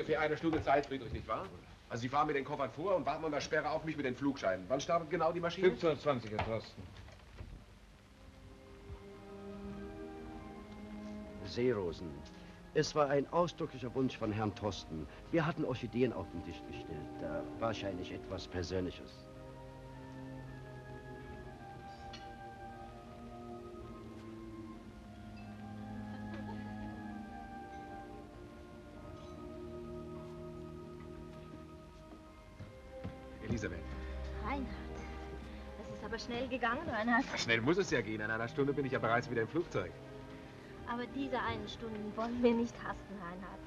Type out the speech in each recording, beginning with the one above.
ungefähr eine Stunde Zeit, Friedrich, nicht wahr? Also Sie fahren mit den Koffern vor und warten an der Sperre auf mich mit den Flugscheinen. Wann startet genau die Maschine? 15:20 Uhr, Thorsten. Seerosen. Es war ein ausdrücklicher Wunsch von Herrn Thorsten. Wir hatten Orchideen auf den Tisch gestellt. Wahrscheinlich etwas Persönliches. Elisabeth. Reinhard, das ist aber schnell gegangen, Reinhard. Schnell muss es ja gehen. In einer Stunde bin ich ja bereits wieder im Flugzeug. Aber diese eine Stunde wollen wir nicht hasten, Reinhard.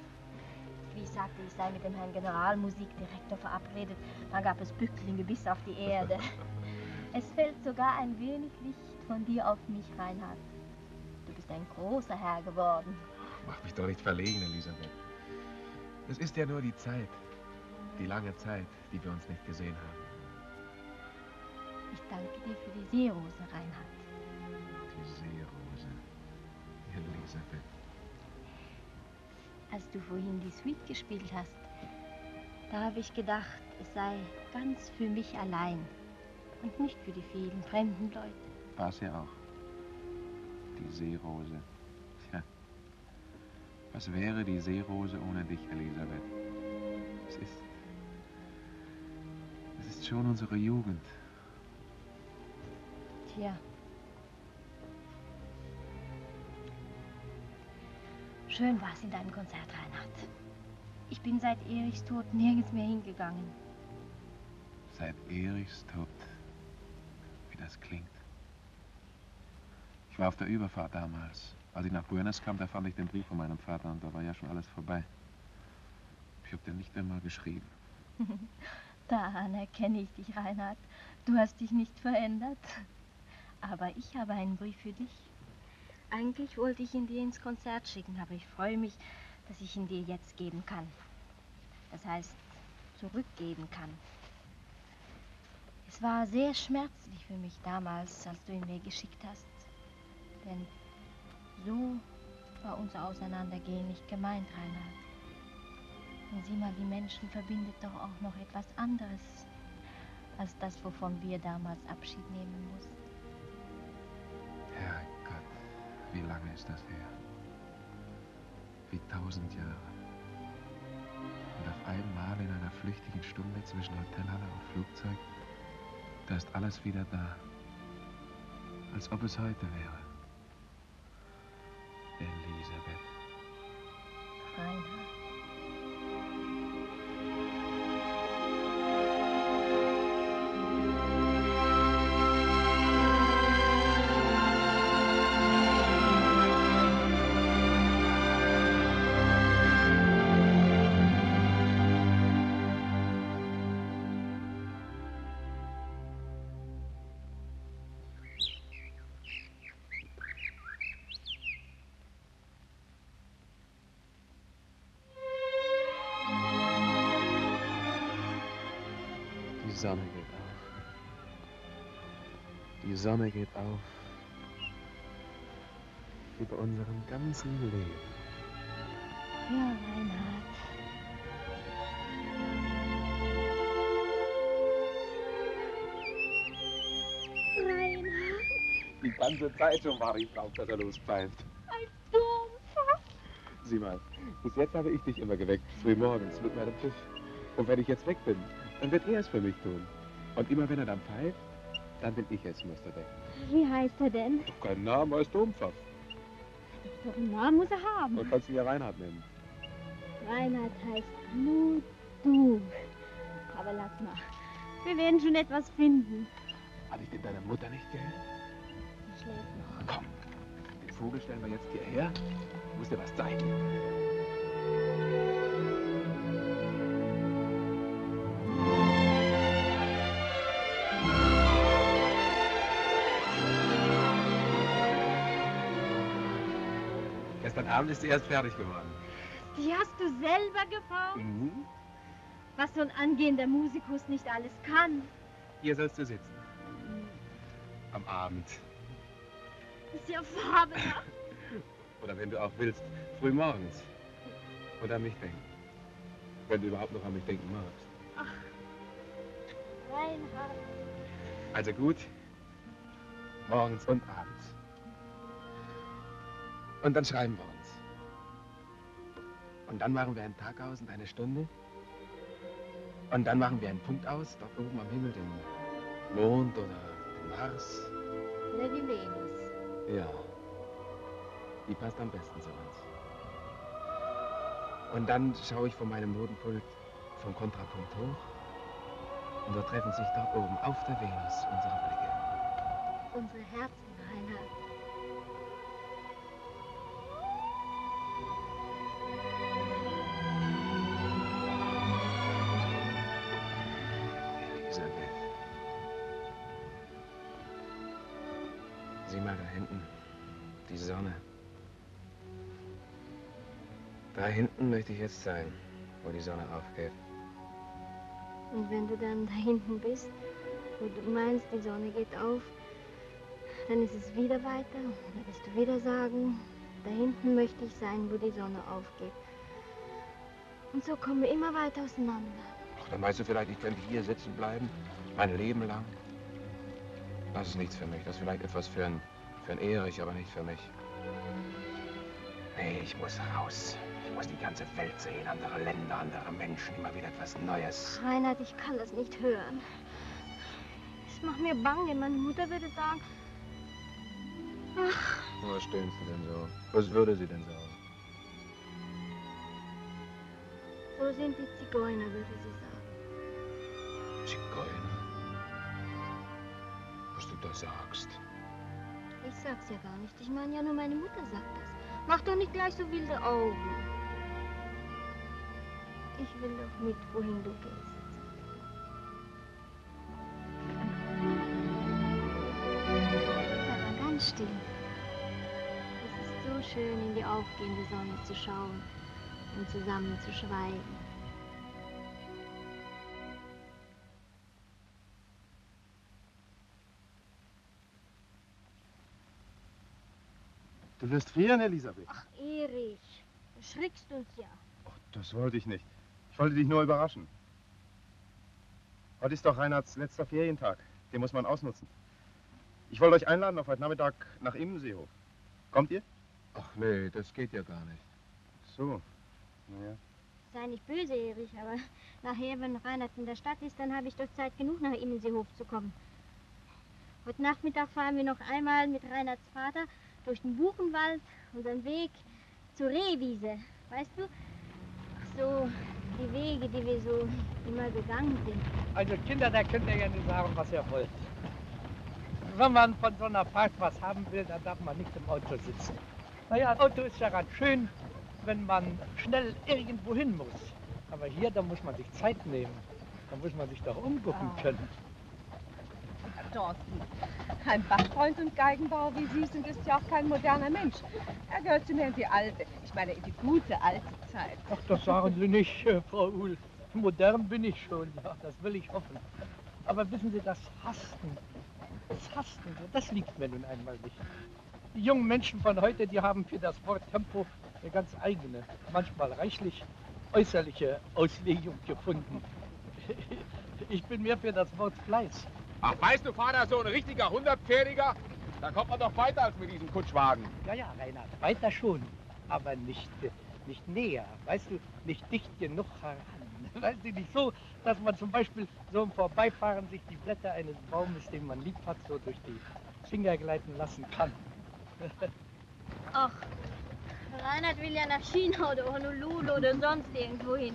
Wie ich sagte, ich sei mit dem Herrn Generalmusikdirektor verabredet. Da gab es Bücklinge bis auf die Erde. Es fällt sogar ein wenig Licht von dir auf mich, Reinhard. Du bist ein großer Herr geworden. Mach mich doch nicht verlegen, Elisabeth. Es ist ja nur die Zeit. Die lange Zeit, die wir uns nicht gesehen haben. Ich danke dir für die Seerose, Reinhard. Die Seerose. Elisabeth. Als du vorhin die Suite gespielt hast, da habe ich gedacht, es sei ganz für mich allein und nicht für die vielen fremden Leute. War es ja auch. Die Seerose. Tja. Was wäre die Seerose ohne dich, Elisabeth? Es ist schon unsere Jugend. Tja. Schön war es in deinem Konzert, Reinhard. Ich bin seit Erichs Tod nirgends mehr hingegangen. Seit Erichs Tod. Wie das klingt. Ich war auf der Überfahrt damals. Als ich nach Buenos kam, da fand ich den Brief von meinem Vater und da war ja schon alles vorbei. Ich habe dir nicht einmal geschrieben. Daran erkenne ich dich, Reinhard. Du hast dich nicht verändert. Aber ich habe einen Brief für dich. Eigentlich wollte ich ihn dir ins Konzert schicken, aber ich freue mich, dass ich ihn dir jetzt geben kann. Das heißt, zurückgeben kann. Es war sehr schmerzlich für mich damals, als du ihn mir geschickt hast. Denn so war unser Auseinandergehen nicht gemeint, Reinhard. Und sieh mal, die Menschen verbindet doch auch noch etwas anderes als das, wovon wir damals Abschied nehmen mussten. Herrgott, wie lange ist das her? Wie 1000 Jahre. Und auf einmal in einer flüchtigen Stunde zwischen Hotelhalle und Flugzeug, da ist alles wieder da. Als ob es heute wäre. Elisabeth. Reinhard. Die Sonne geht auf. Die Sonne geht auf. Über unserem ganzen Leben. Ja, Reinhard. Reinhard. Die ganze Zeit schon war ich drauf, dass er lospfeift. Ein Domfach. Sieh mal, bis jetzt habe ich dich immer geweckt, früh morgens mit meinem Tisch. Und wenn ich jetzt weg bin, dann wird er es für mich tun. Und immer wenn er dann pfeift, dann bin ich es, Mr. Beck. Wie heißt er denn? Doch keinen Namen, er ist Dompfaff. Doch einen Namen muss er haben. Und kannst ihn ja Reinhard nennen. Reinhard heißt nur du. Aber lass mal. Wir werden schon etwas finden. Hat ich denn deine Mutter nicht gehört? Sie schläft noch. Komm, den Vogel stellen wir jetzt hierher. Ich muss dir was zeigen. Gestern Abend ist sie erst fertig geworden. Die hast du selber gebaut? Mhm. Was so ein angehender Musikus nicht alles kann. Hier sollst du sitzen. Am Abend. Ist ja fabelhaft. Oder wenn du auch willst, früh morgens. Und an mich denken. Wenn du überhaupt noch an mich denken magst. Ach, Reinhard. Also gut, morgens und abends. Und dann schreiben wir uns. Und dann machen wir einen Tag aus und eine Stunde. Und dann machen wir einen Punkt aus, dort oben am Himmel, den Mond oder den Mars. Oder die Venus. Ja, die passt am besten zu uns. Und dann schaue ich von meinem Notenpult vom Kontrapunkt hoch. Und dort treffen sich dort oben auf der Venus unsere Blicke. Unsere Herzen, Reinhard. Elisabeth. Sieh mal da hinten, die Sonne. Da hinten möchte ich jetzt sein, wo die Sonne aufgeht. Und wenn du dann da hinten bist, wo du meinst, die Sonne geht auf, dann ist es wieder weiter. Und dann wirst du wieder sagen, da hinten möchte ich sein, wo die Sonne aufgeht. Und so kommen wir immer weiter auseinander. Ach, dann meinst du vielleicht, ich könnte hier sitzen bleiben, mein Leben lang? Das ist nichts für mich. Das ist vielleicht etwas für ein Erich, aber nicht für mich. Nee, ich muss raus. Ich muss die ganze Welt sehen, andere Länder, andere Menschen, immer wieder etwas Neues. Reinhard, ich kann das nicht hören. Es macht mir Bange. Meine Mutter würde sagen, ach. Was stöhnst du denn so? Was würde sie denn sagen? So sind die Zigeuner, würde sie sagen. Zigeuner? Was du da sagst? Ich sag's ja gar nicht. Ich meine ja nur, meine Mutter sagt das. Mach doch nicht gleich so wilde Augen. Ich will doch mit, wohin du gehst. Aber ganz still. Es ist so schön, in die aufgehende Sonne zu schauen und zusammen zu schweigen. Du wirst frieren, Elisabeth. Ach, Erich, du schrickst uns ja. Ach, das wollte ich nicht. Ich wollte dich nur überraschen. Heute ist doch Reinhards letzter Ferientag. Den muss man ausnutzen. Ich wollte euch einladen auf heute Nachmittag nach Immenseehof. Kommt ihr? Ach nee, das geht ja gar nicht. So. Naja. Sei nicht böse, Erich, aber nachher, wenn Reinhard in der Stadt ist, dann habe ich doch Zeit genug, nach Immenseehof zu kommen. Heute Nachmittag fahren wir noch einmal mit Reinhards Vater durch den Buchenwald, unseren Weg zur Rehwiese. Weißt du? Ach so, die Wege, die wir so immer gegangen sind. Also Kinder, da könnt ihr ja nicht sagen, was ihr wollt. Wenn man von so einer Fahrt was haben will, dann darf man nicht im Auto sitzen. Naja, ein Auto ist ja ganz schön, wenn man schnell irgendwo hin muss. Aber hier, da muss man sich Zeit nehmen. Da muss man sich doch umgucken können. Thorsten, ein Bachfreund und Geigenbauer wie Sie sind, ist ja auch kein moderner Mensch. Er gehört zu mir in die alte, ich meine in die gute alte Zeit. Ach, das sagen Sie nicht, Frau Uhl. Modern bin ich schon, ja, das will ich hoffen. Aber wissen Sie, das Hasten, das liegt mir nun einmal nicht. Die jungen Menschen von heute, die haben für das Wort Tempo eine ganz eigene, manchmal reichlich äußerliche Auslegung gefunden. Ich bin mehr für das Wort Fleiß. Ach, weißt du, Vater, so ein richtiger 100-Pferdiger, da kommt man doch weiter als mit diesem Kutschwagen. Ja, Reinhard, weiter schon, aber nicht näher, weißt du, nicht dicht genug heran. Weißt du, nicht so, dass man zum Beispiel so im Vorbeifahren sich die Blätter eines Baumes, den man lieb hat, so durch die Finger gleiten lassen kann. Ach, Reinhard will ja nach China oder Honolulu oder sonst irgendwo hin.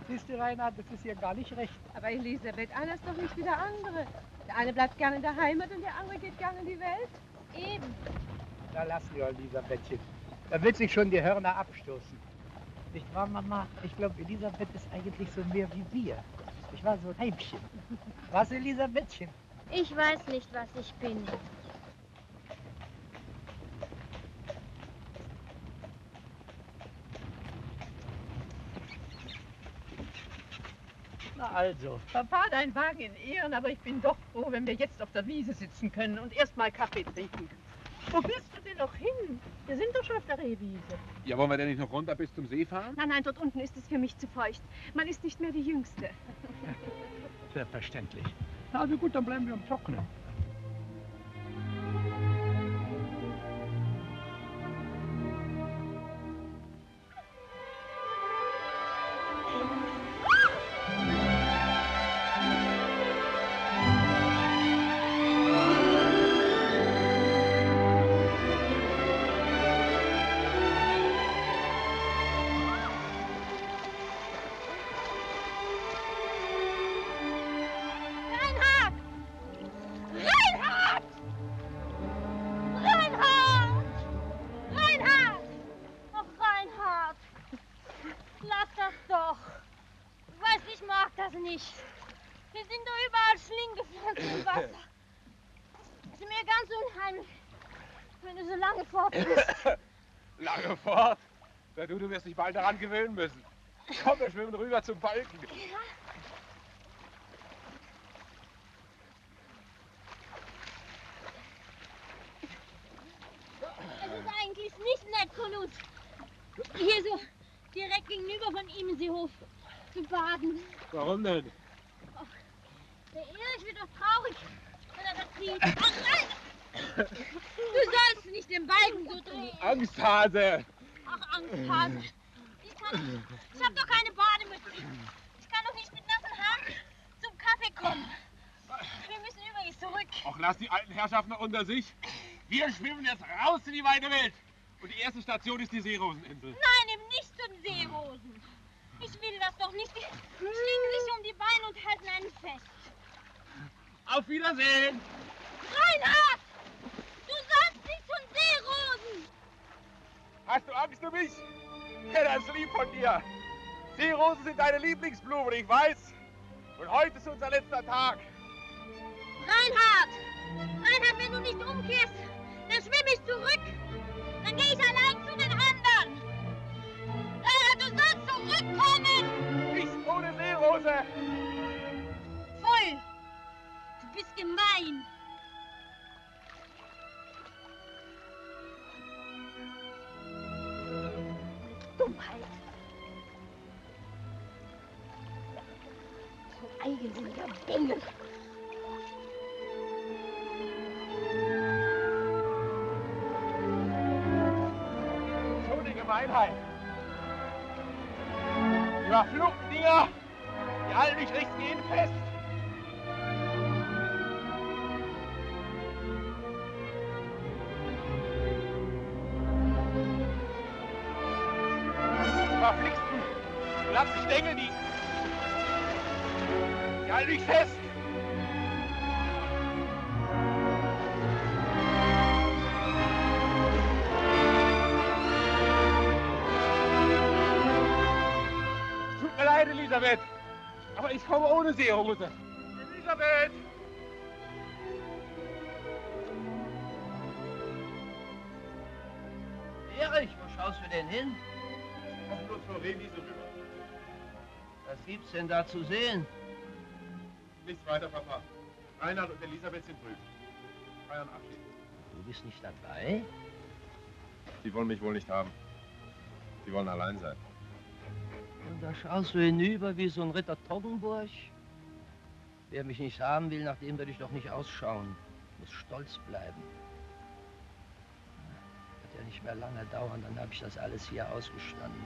Siehst du, Reinhard, das ist ja gar nicht recht. Aber Elisabeth, einer ist doch nicht wie der andere. Der eine bleibt gerne in der Heimat und der andere geht gerne in die Welt. Eben. Da lassen wir Elisabethchen. Da wird sich schon die Hörner abstoßen. Nicht wahr, Mama? Ich glaube, Elisabeth ist eigentlich so mehr wie wir. Ich war so ein Heimchen. Was, Elisabethchen? Ich weiß nicht, was ich bin. Na also. Papa, dein Wagen in Ehren, aber ich bin doch froh, wenn wir jetzt auf der Wiese sitzen können und erst mal Kaffee trinken. Wo willst du denn noch hin? Wir sind doch schon auf der Rehwiese. Ja, wollen wir denn nicht noch runter bis zum See fahren? Nein, nein, dort unten ist es für mich zu feucht. Man ist nicht mehr die Jüngste. Selbstverständlich. Na, also gut, dann bleiben wir am Trocknen. Hier sind doch überall Schlinggepflanzen im Wasser. Ist mir ganz unheimlich, wenn du so lange fort bist. Lange fort? Na du wirst dich bald daran gewöhnen müssen. Komm, wir schwimmen rüber zum Balken. Ja. Es ist eigentlich nicht nett von uns, hier so direkt gegenüber von Immenseehof zu baden. Warum denn? Ach, der Erich wird doch traurig, wenn er das sieht. Ach nein! Du sollst nicht den Balken so drehen. Angsthase! Ach, Angsthase. Ich hab doch keine Bademütze. Ich kann doch nicht mit nassen Haaren zum Kaffee kommen. Wir müssen übrigens zurück. Ach, lass die alten Herrschaften noch unter sich. Wir schwimmen jetzt raus in die weite Welt. Und die erste Station ist die Seeroseninsel. Nein, eben nicht zu den Seerosen. Ich will das doch nicht. Die schlingen sich um die Beine und halten einen fest. Auf Wiedersehen! Reinhard! Du sollst nicht zu den Seerosen! Hast du Angst um mich? Ja, das ist lieb von dir. Seerosen sind deine Lieblingsblumen, ich weiß. Und heute ist unser letzter Tag. Reinhard! Reinhard, wenn du nicht umkehrst, dann schwimme ich zurück. Dann gehe ich allein zu den anderen. Reinhard, du sollst zurückkommen! Nicht ohne Seerose! Voll! Du bist gemein. Dummheit. So ein eigensinniger Bengel. So eine Gemeinheit. Die verfluchten Dinger, die halten mich rechts gehen fest. Verflixten, glatten Stängel, die halten mich fest. Es tut mir leid, Elisabeth, aber ich komme ohne Seerose. Elisabeth! Erich, wo schaust du denn hin? Komm bloß zur Rehwiese rüber. Was gibt's denn da zu sehen? Nichts weiter, Papa. Reinhard und Elisabeth sind drüben. Feiern Abschied. Du bist nicht dabei? Sie wollen mich wohl nicht haben. Sie wollen allein sein. Und da schaust du hinüber wie so ein Ritter Toggenburg. Wer mich nicht haben will, nach dem werde ich doch nicht ausschauen. Muss stolz bleiben. Wird ja nicht mehr lange dauern, dann habe ich das alles hier ausgestanden.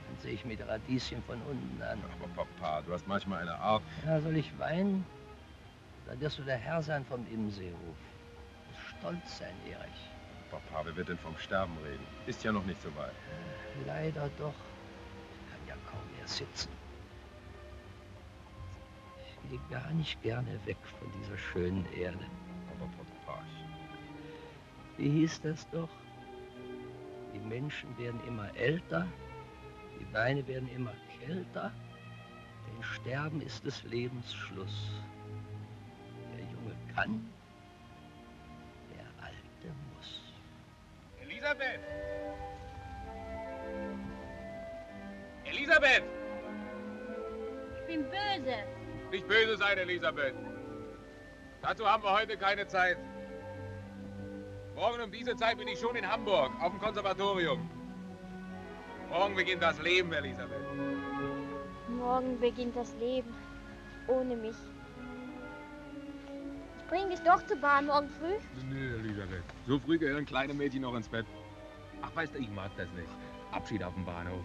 Dann sehe ich mir die Radieschen von unten an. Aber Papa, du hast manchmal eine Art. Ja, soll ich weinen? Dann wirst du der Herr sein vom Immenseehof. Du musst stolz sein, Erich. Papa, wer wird denn vom Sterben reden? Ist ja noch nicht so weit. Leider doch. Ich kann ja kaum mehr sitzen. Ich gehe gar nicht gerne weg von dieser schönen Erde. Aber Papa, Wie hieß das doch? Die Menschen werden immer älter, die Beine werden immer kälter, denn Sterben ist des Lebens Schluss. Der Junge kann, der Alte muss. Elisabeth! Elisabeth! Ich bin böse. Nicht böse sein, Elisabeth. Dazu haben wir heute keine Zeit. Morgen um diese Zeit bin ich schon in Hamburg, auf dem Konservatorium. Morgen beginnt das Leben, Elisabeth. Morgen beginnt das Leben. Ohne mich. Ich bringe dich doch zur Bahn morgen früh. Nö, Elisabeth. So früh gehören kleine Mädchen noch ins Bett. Ach, weißt du, ich mag das nicht. Abschied auf dem Bahnhof.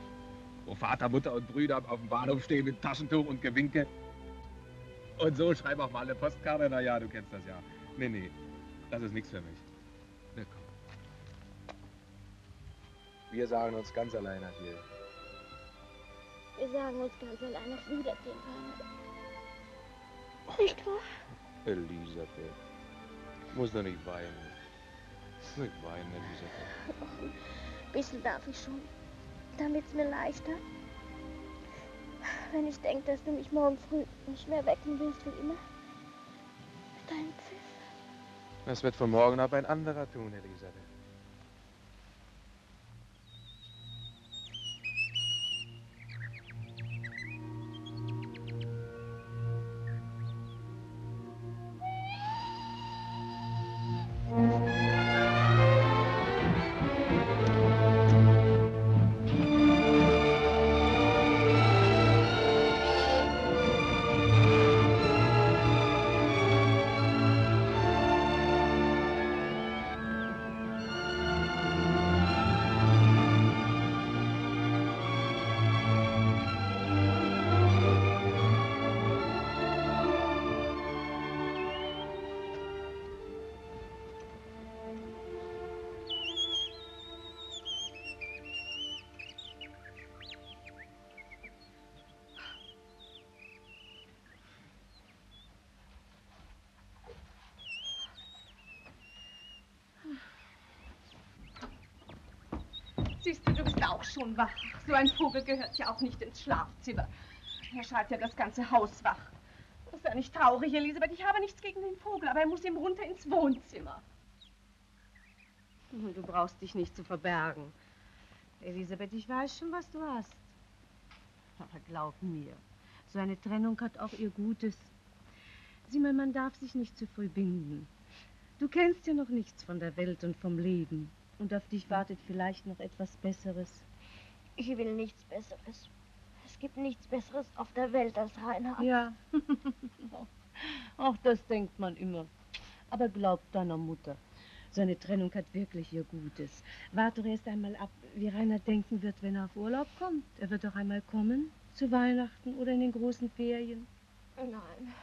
Wo Vater, Mutter und Brüder auf dem Bahnhof stehen mit Taschentuch und Gewinke. Und so schreib auch mal eine Postkarte. Na ja, du kennst das ja. Nee, das ist nichts für mich. Na komm. Wir sagen uns ganz allein adieu. Wir sagen uns ganz allein auf Wiedersehen, Rainer. Nicht wahr? Elisabeth. Muss doch nicht weinen. Nicht weinen, Elisabeth. Ein bisschen darf ich schon. Damit's mir leichter. Wenn ich denke, dass du mich morgen früh nicht mehr wecken willst wie immer. Mit deinem Pfiff. Das wird von morgen ab ein anderer tun, Elisabeth. Siehst du, du bist auch schon wach. So ein Vogel gehört ja auch nicht ins Schlafzimmer. Er schreibt ja das ganze Haus wach. Das ist ja nicht traurig, Elisabeth. Ich habe nichts gegen den Vogel, aber er muss ihm runter ins Wohnzimmer. Du brauchst dich nicht zu verbergen. Elisabeth, ich weiß schon, was du hast. Aber glaub mir, so eine Trennung hat auch ihr Gutes. Sieh mal, man darf sich nicht zu früh binden. Du kennst ja noch nichts von der Welt und vom Leben. Und auf dich wartet vielleicht noch etwas Besseres. Ich will nichts Besseres. Es gibt nichts Besseres auf der Welt als Reinhard. Ja. Ach, das denkt man immer. Aber glaub deiner Mutter. Seine Trennung hat wirklich ihr Gutes. Warte doch erst einmal ab, wie Reinhard denken wird, wenn er auf Urlaub kommt. Er wird doch einmal kommen, zu Weihnachten oder in den großen Ferien. Nein.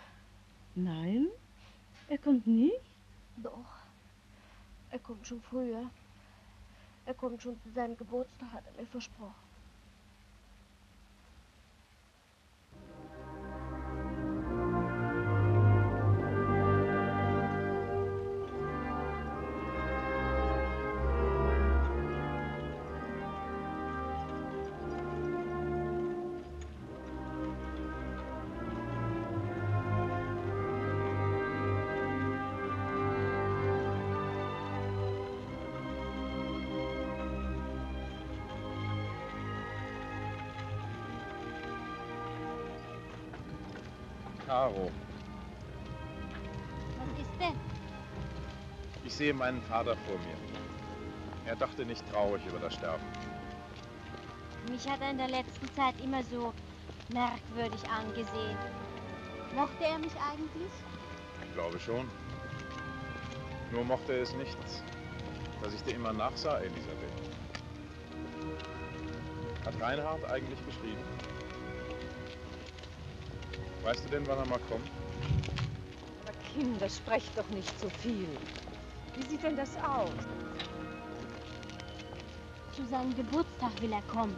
Nein? Er kommt nicht? Doch. Er kommt schon früher. Er kommt schon zu seinem Geburtstag, hat er mir versprochen. Caro, Was ist denn? ich sehe meinen Vater vor mir. Er dachte nicht traurig über das Sterben. Mich hat er in der letzten Zeit immer so merkwürdig angesehen. Mochte er mich eigentlich? Ich glaube schon. Nur mochte er es nicht, dass ich dir immer nachsah, Elisabeth. Hat Reinhard eigentlich geschrieben? Weißt du denn, wann er mal kommt? Aber Kinder, sprecht doch nicht so viel. Wie sieht denn das aus? Zu seinem Geburtstag will er kommen.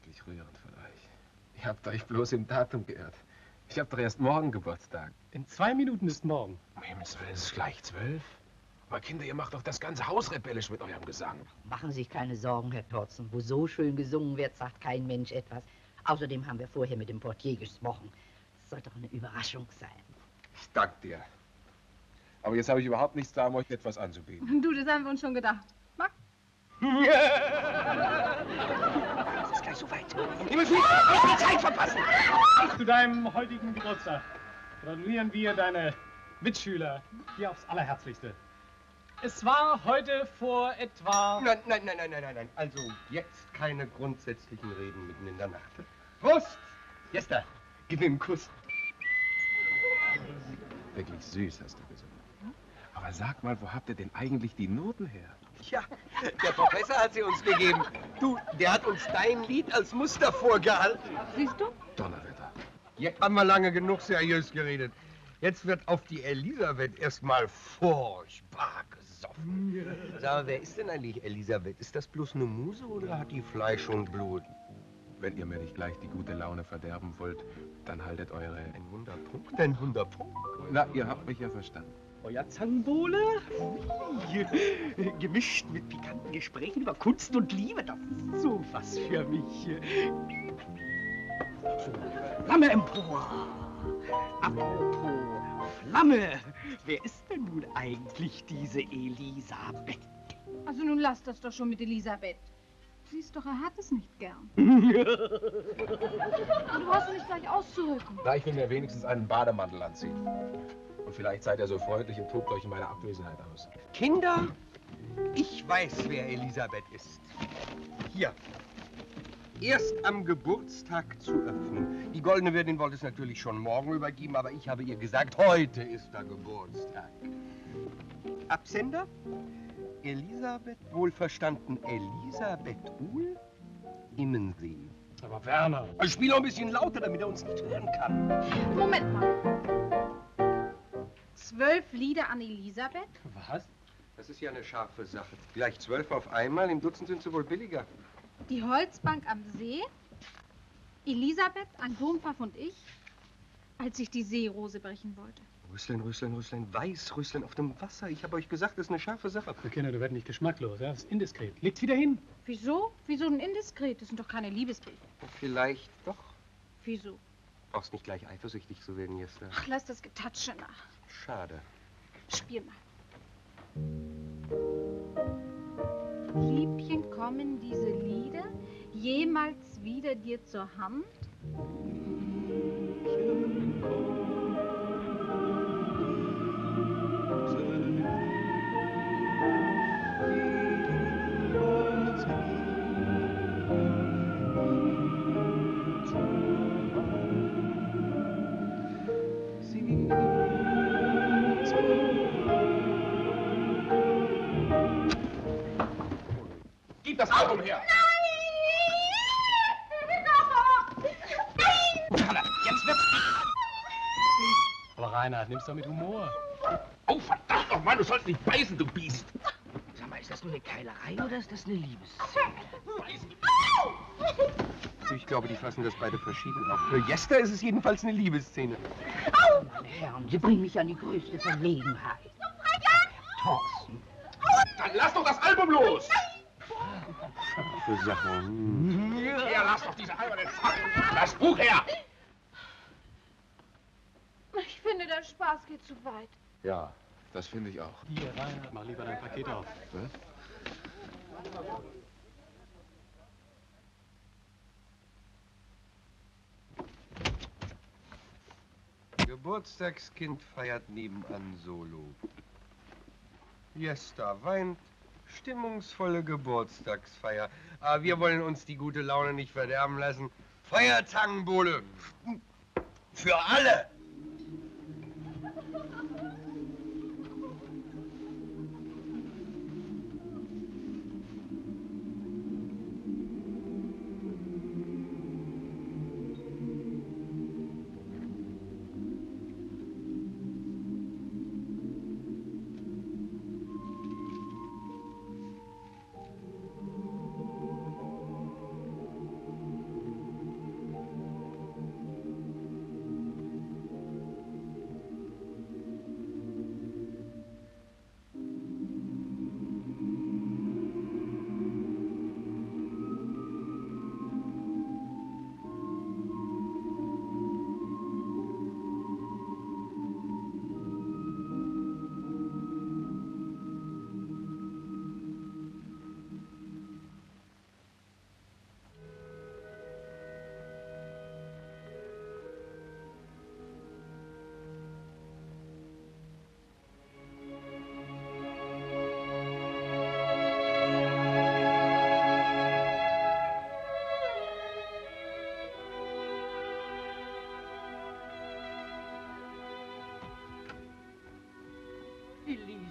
wirklich rührend von euch. Ihr habt euch bloß im Datum geirrt. Ich hab doch erst morgen Geburtstag. In 2 Minuten ist morgen. Um Himmels Willen, es ist gleich 12. Aber Kinder, ihr macht doch das ganze Haus rebellisch mit eurem Gesang. Machen Sie sich keine Sorgen, Herr Tortzen. Wo so schön gesungen wird, sagt kein Mensch etwas. Außerdem haben wir vorher mit dem Portier gesprochen. Das soll doch eine Überraschung sein. Ich danke dir. Aber jetzt habe ich überhaupt nichts da, um euch etwas anzubieten. Du, das haben wir uns schon gedacht. Mach. Es ist gleich so weit. Himmel, die Zeit verpassen! Zu deinem heutigen Geburtstag gratulieren wir deine Mitschüler hier aufs Allerherzlichste. Es war heute vor etwa... Nein. Also jetzt keine grundsätzlichen Reden mitten in der Nacht. Prost! Jester, gib mir einen Kuss. Wirklich süß, hast du gesungen. Aber sag mal, wo habt ihr denn eigentlich die Noten her? Ja, der Professor hat sie uns gegeben. Du, der hat uns dein Lied als Muster vorgehalten. Siehst du? Donnerwetter. Jetzt haben wir lange genug seriös geredet. Jetzt wird auf die Elisabeth erstmal furchtbar gesoffen. Sag mal, wer ist denn eigentlich Elisabeth? Ist das bloß eine Muse oder hat die Fleisch und Blut? Wenn ihr mir nicht gleich die gute Laune verderben wollt, dann haltet eure... Ein Wunderpunkt, ein Wunderpunkt. Na, ihr habt mich ja verstanden. Euer Zangenbowle? Gemischt mit pikanten Gesprächen über Kunst und Liebe, das ist so was für mich. Flamme empor! Apropos Flamme, wer ist denn nun eigentlich diese Elisabeth? Also nun lass das doch schon mit Elisabeth. Siehst doch, er hat es nicht gern. Du brauchst nicht gleich auszurücken. Na, ich will mir wenigstens einen Bademantel anziehen. Und vielleicht seid ihr so freundlich und tobt euch in meiner Abwesenheit aus. Kinder, ich weiß, wer Elisabeth ist. Hier. Erst am Geburtstag zu öffnen. Die Goldene Wirtin wollte es natürlich schon morgen übergeben, aber ich habe ihr gesagt, heute ist der Geburtstag. Absender? Elisabeth, wohlverstanden Elisabeth Uhl, Immensee. Aber Werner... Ich spiele ein bisschen lauter, damit er uns nicht hören kann. Moment mal. 12 Lieder an Elisabeth? Was? Das ist ja eine scharfe Sache. Gleich 12 auf einmal, im Dutzend sind sie wohl billiger. Die Holzbank am See, Elisabeth, ein Wurmpfaff und ich, als ich die Seerose brechen wollte. Rüsslein, Weißrüsslein auf dem Wasser. Ich habe euch gesagt, das ist eine scharfe Sache. Kinder, du wirst nicht geschmacklos, ja? Das ist indiskret. Legt's wieder hin. Wieso? Wieso denn indiskret? Das sind doch keine Liebesbriefe. Vielleicht doch. Wieso? Brauchst nicht gleich eifersüchtig zu werden, Jester. Ach, lass das Getatsche nach. Schade. Spiel mal. Liebchen, kommen diese Lieder jemals wieder dir zur Hand? Gib das Album her! Jetzt wird's... Aber Reinhard, nimm's doch mit Humor. Oh, verdammt nochmal, du sollst nicht beißen, du Biest. Sag mal, ist das nur eine Keilerei oder ist das eine Liebesszene? Ich glaube, die fassen das beide verschieden auf. Für Jester ist es jedenfalls eine Liebeszene. Meine Herren, Sie bringen mich an die größte Verlegenheit. Thorsten. Dann lass doch das Album los! Für Sachen. Ja, lass doch diese albernen Zacken. Das Buch her! Ich finde, der Spaß geht zu weit. Ja, das finde ich auch. Hier, Reinhard, mach lieber dein Paket auf. Was? Geburtstagskind feiert nebenan Solo. Jester weint. Stimmungsvolle Geburtstagsfeier. Aber wir wollen uns die gute Laune nicht verderben lassen. Feierzangenbowle. Für alle.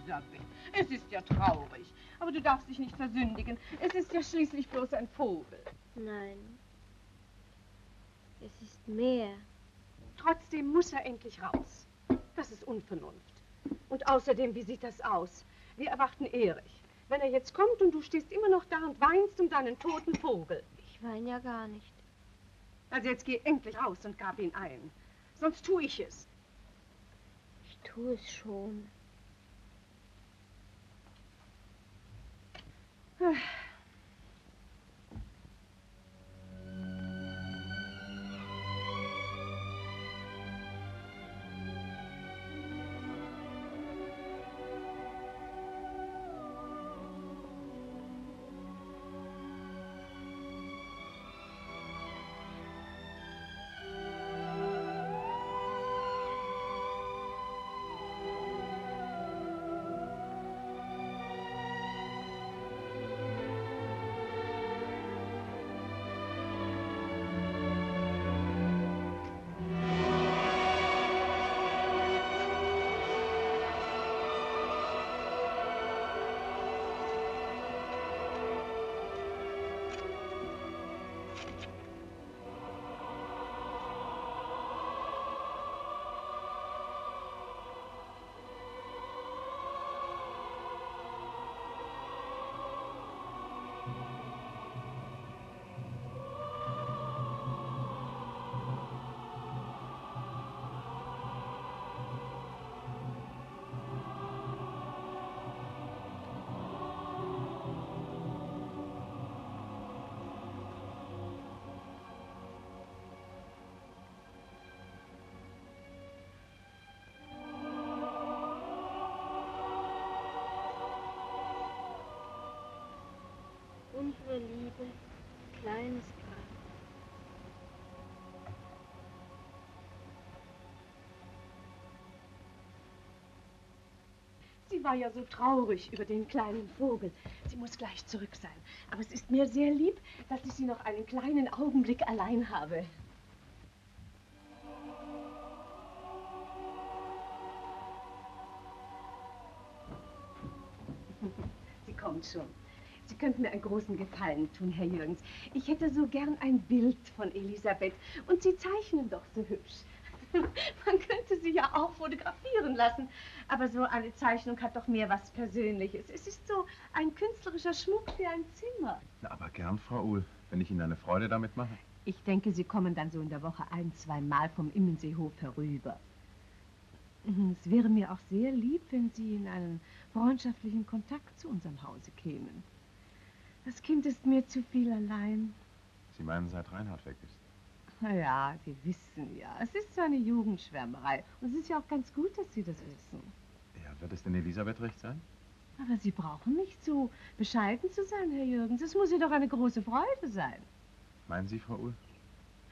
Elisabeth, es ist ja traurig. Aber du darfst dich nicht versündigen. Es ist ja schließlich bloß ein Vogel. Nein. Es ist mehr. Trotzdem muss er endlich raus. Das ist Unvernunft. Und außerdem, wie sieht das aus? Wir erwarten Erich. Wenn er jetzt kommt und du stehst immer noch da und weinst um deinen toten Vogel. Ich weine ja gar nicht. Also jetzt geh endlich raus und gab ihn ein. Sonst tue ich es. Ich tue es schon. Unsere Liebe, kleines Grab. Sie war ja so traurig über den kleinen Vogel. Sie muss gleich zurück sein. Aber es ist mir sehr lieb, dass ich sie noch einen kleinen Augenblick allein habe. Sie kommt schon. Sie könnten mir einen großen Gefallen tun, Herr Jürgens. Ich hätte so gern ein Bild von Elisabeth. Und Sie zeichnen doch so hübsch. Man könnte sie ja auch fotografieren lassen. Aber so eine Zeichnung hat doch mehr was Persönliches. Es ist so ein künstlerischer Schmuck für ein Zimmer. Na, aber gern, Frau Uhl, wenn ich Ihnen eine Freude damit mache. Ich denke, Sie kommen dann so in der Woche 1-2 Mal vom Immenseehof herüber. Es wäre mir auch sehr lieb, wenn Sie in einen freundschaftlichen Kontakt zu unserem Hause kämen. Das Kind ist mir zu viel allein. Sie meinen, seit Reinhard weg ist? Na ja, Sie wissen ja, es ist so eine Jugendschwärmerei. Und es ist ja auch ganz gut, dass Sie das wissen. Ja, wird es denn Elisabeth recht sein? Aber Sie brauchen nicht so bescheiden zu sein, Herr Jürgens. Es muss ihr doch eine große Freude sein. Meinen Sie, Frau Uhl?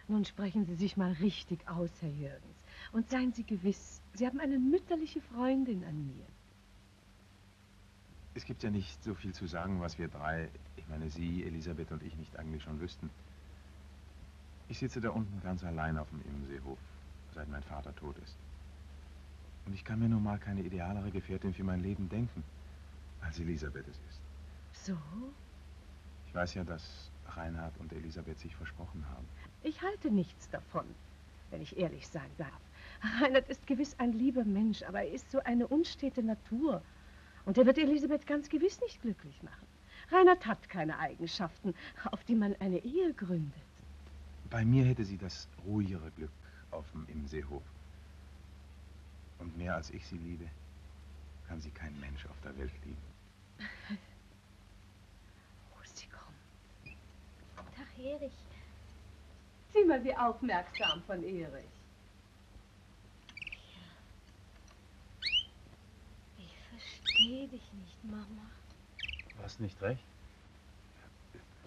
Nun sprechen Sie sich mal richtig aus, Herr Jürgens. Und seien Sie gewiss, Sie haben eine mütterliche Freundin an mir. Es gibt ja nicht so viel zu sagen, was wir drei, ich meine Sie, Elisabeth und ich, nicht eigentlich schon wüssten. Ich sitze da unten ganz allein auf dem Immenseehof, seit mein Vater tot ist. Und ich kann mir nun mal keine idealere Gefährtin für mein Leben denken, als Elisabeth es ist. So? Ich weiß ja, dass Reinhard und Elisabeth sich versprochen haben. Ich halte nichts davon, wenn ich ehrlich sein darf. Reinhard ist gewiss ein lieber Mensch, aber er ist so eine unstete Natur. Und er wird Elisabeth ganz gewiss nicht glücklich machen. Reinhard hat keine Eigenschaften, auf die man eine Ehe gründet. Bei mir hätte sie das ruhigere Glück auf dem Immenseehof. Und mehr als ich sie liebe, kann sie kein Mensch auf der Welt lieben. Oh, sie kommt. Tag, Erich. Sieh mal, wie aufmerksam von Erich. Ich verstehe dich nicht, Mama. Du hast nicht recht.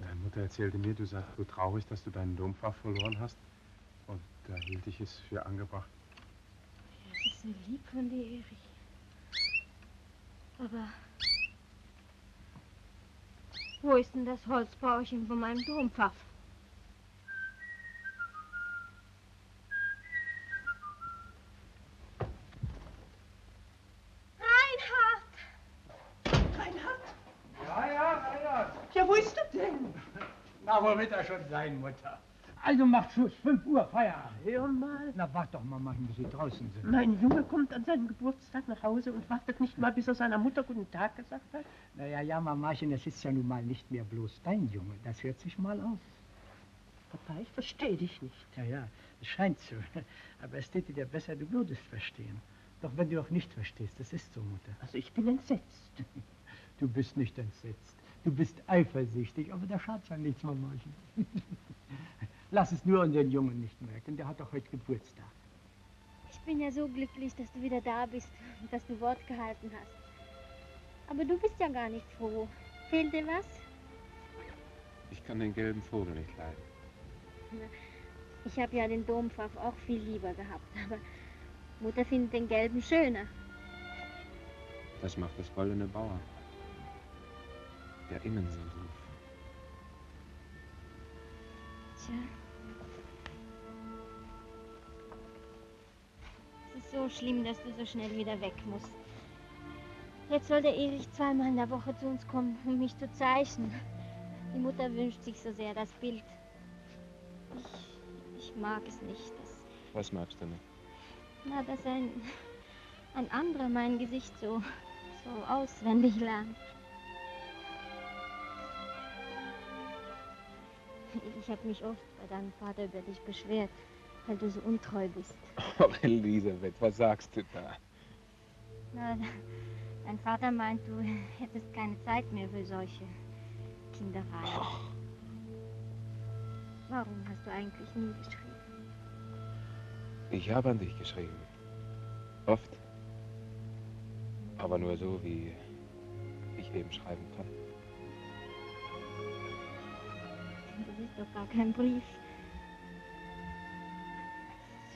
Deine Mutter erzählte mir, du sagst so traurig, dass du deinen Domfach verloren hast. Und da hielt ich es für angebracht. Das ist sehr lieb von dir, Erich. Aber wo ist denn das Holzbäuerchen von meinem Dompfaff? Reinhard! wo wird er schon sein, Mutter? Also macht Schluss, 5 Uhr, Feierabend. Hör mal. Na, wart doch mal, bis Sie draußen sind. Mein Junge kommt an seinem Geburtstag nach Hause und wartet nicht mal, bis er seiner Mutter guten Tag gesagt hat. Naja, ja, Mamachen, es ist ja nun mal nicht mehr bloß dein Junge. Das hört sich mal aus. Papa, ich verstehe dich nicht. Ja, ja, es scheint so. Aber es täte dir besser, du würdest verstehen. Doch wenn du auch nicht verstehst, das ist so, Mutter. Also ich bin entsetzt. Du bist nicht entsetzt. Du bist eifersüchtig, aber da schadet ja nichts, Mamachen. Lass es nur unseren Jungen nicht merken, der hat doch heute Geburtstag. Ich bin ja so glücklich, dass du wieder da bist und dass du Wort gehalten hast. Aber du bist ja gar nicht froh. Fehlt dir was? Ich kann den gelben Vogel nicht leiden. Ich habe ja den Dompfaff auch viel lieber gehabt, aber Mutter findet den gelben schöner. Das macht das goldene Bauer. Der Immensee rief. Tja. Es ist so schlimm, dass du so schnell wieder weg musst. Jetzt soll der Erich 2-mal in der Woche zu uns kommen, um mich zu zeichnen. Die Mutter wünscht sich so sehr das Bild. Ich mag es nicht. Was magst du nicht? Na, dass ein anderer mein Gesicht so auswendig lernt. Ich habe mich oft bei deinem Vater über dich beschwert, weil du so untreu bist. Oh, Elisabeth, was sagst du da? Na, dein Vater meint, du hättest keine Zeit mehr für solche Kindereien. Oh. Warum hast du eigentlich nie geschrieben? Ich habe an dich geschrieben. Oft. Aber nur so, wie ich eben schreiben kann. Das ist doch gar kein Brief.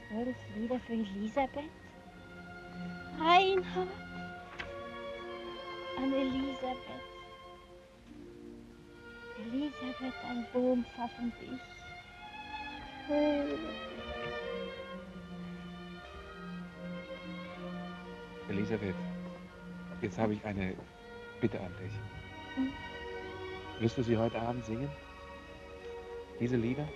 12 Lieder für Elisabeth? Reinhard. An Elisabeth. Elisabeth, ein Dompfaff und ich. Elisabeth, jetzt habe ich eine Bitte an dich. Wirst du sie heute Abend singen? Diese Lieder?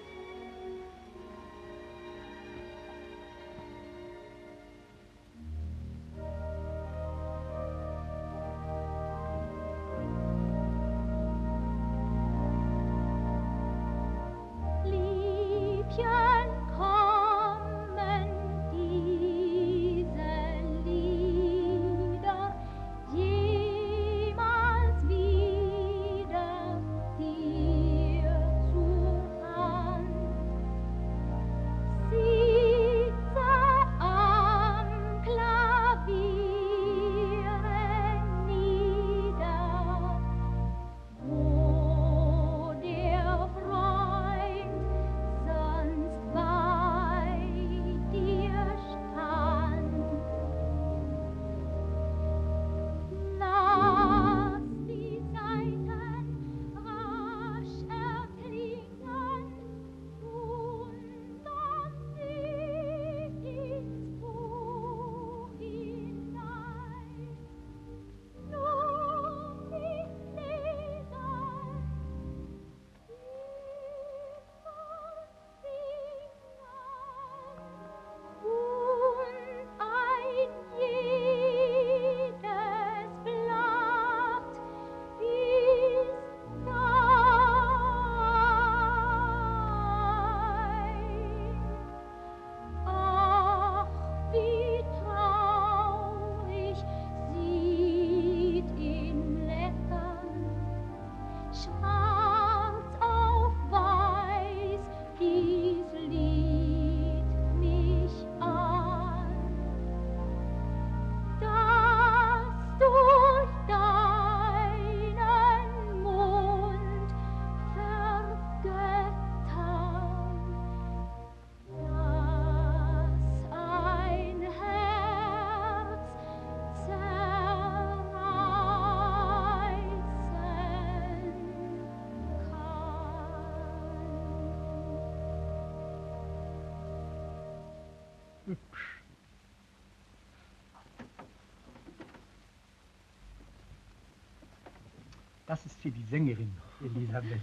Das ist hier die Sängerin, Elisabeth.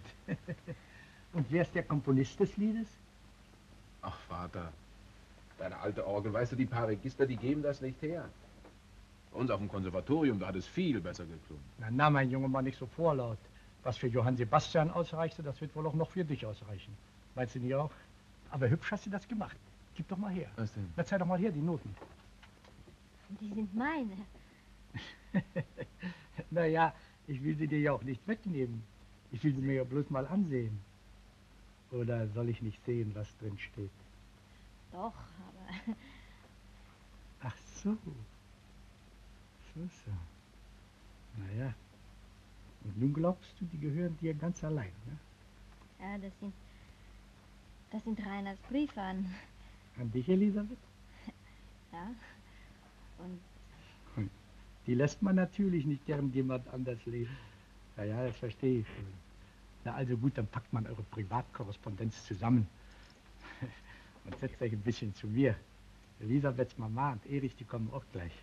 Und wer ist der Komponist des Liedes? Ach, Vater, deine alte Orgel, weißt du, die paar Register, die geben das nicht her. Bei uns auf dem Konservatorium, da hat es viel besser geklungen. Na, mein Junge, mal nicht so vorlaut. Was für Johann Sebastian ausreichte, das wird wohl auch noch für dich ausreichen. Meinst du nicht auch? Aber hübsch hast du das gemacht. Gib doch mal her. Was denn? Na, zeig doch mal her, die Noten. Die sind meine. Naja, ich will sie dir ja auch nicht wegnehmen. Ich will sie mir ja bloß mal ansehen. Oder soll ich nicht sehen, was drin steht? Doch, aber... Ach so. So. Naja. Und nun glaubst du, die gehören dir ganz allein, ne? Ja, das sind Reiners Briefe an... An dich, Elisabeth? Ja. Und... Die lässt man natürlich nicht gern jemand anders lesen. Ja, das verstehe ich schon. Na also gut, dann packt man eure Privatkorrespondenz zusammen. Und setzt euch ein bisschen zu mir. Elisabeths Mama und Erich, die kommen auch gleich.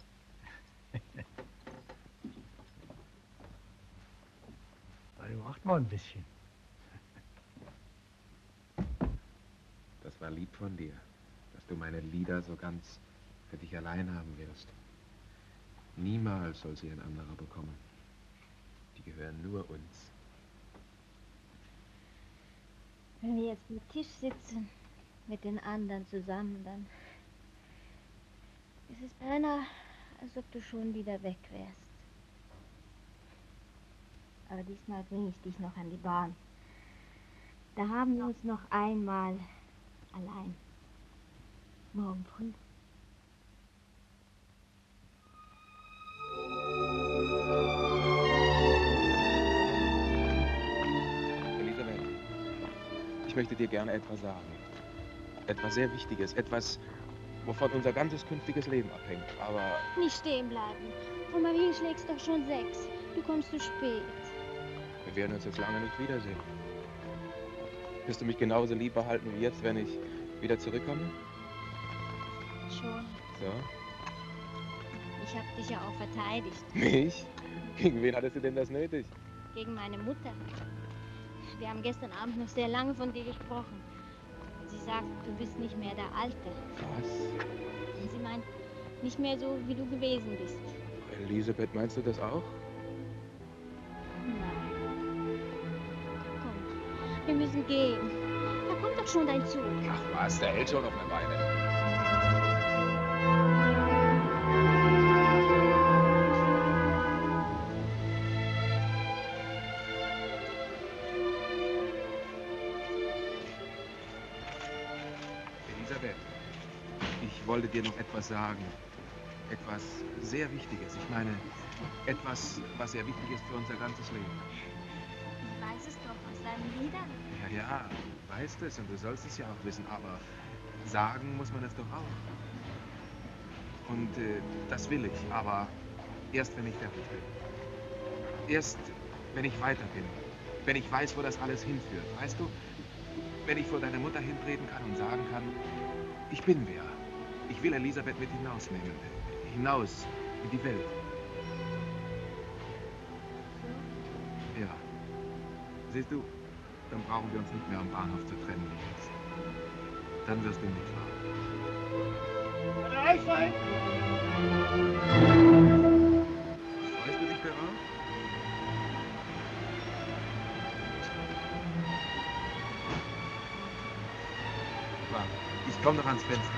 Also macht mal ein bisschen. Das war lieb von dir, dass du meine Lieder so ganz für dich allein haben wirst. Niemals soll sie ein anderer bekommen. Die gehören nur uns. Wenn wir jetzt am Tisch sitzen, mit den anderen zusammen, dann ist es beinahe, als ob du schon wieder weg wärst. Aber diesmal bringe ich dich noch an die Bahn. Da haben wir uns noch einmal allein. Morgen früh. Elisabeth, ich möchte dir gerne etwas sagen. Etwas sehr Wichtiges, etwas, wovon unser ganzes künftiges Leben abhängt, aber... Nicht stehen bleiben. Frau Marie schlägt's doch schon 6. Du kommst zu spät. Wir werden uns jetzt lange nicht wiedersehen. Wirst du mich genauso lieb behalten wie jetzt, wenn ich wieder zurückkomme? Schon. So? Ich habe dich ja auch verteidigt. Mich? Gegen wen hattest du denn das nötig? Gegen meine Mutter. Wir haben gestern Abend noch sehr lange von dir gesprochen. Sie sagt, du bist nicht mehr der Alte. Was? Sie meint, nicht mehr so, wie du gewesen bist. Elisabeth, meinst du das auch? Nein. Komm, wir müssen gehen. Da kommt doch schon dein Zug. Ach was, der hält schon auf eine Weile. Elisabeth, ich wollte dir noch etwas sagen. Etwas sehr Wichtiges. Ich meine, etwas, was sehr wichtig ist für unser ganzes Leben. Ich weiß es doch aus deinen Liedern. Ja, du weißt es und du sollst es ja auch wissen, aber sagen muss man es doch auch. Und das will ich, aber erst, wenn ich fertig bin. Erst, wenn ich weiter bin. Wenn ich weiß, wo das alles hinführt. Weißt du, wenn ich vor deiner Mutter hintreten kann und sagen kann, ich bin wer. Ich will Elisabeth mit hinausnehmen. Hinaus in die Welt. Ja. Siehst du, dann brauchen wir uns nicht mehr am Bahnhof zu trennen wie jetzt. Dann wirst du mitfahren. Einstein! Freust du dich darauf? Warte, ich komme noch ans Fenster.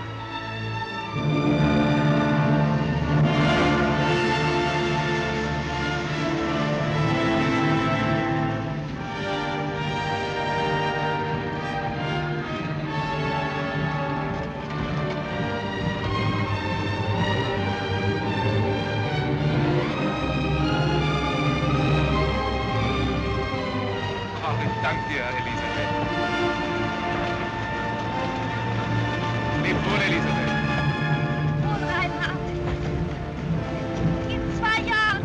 Ach, ich danke dir, Elisabeth. Leb wohl, Elisabeth. Oh, Reinhard. In 2 Jahren.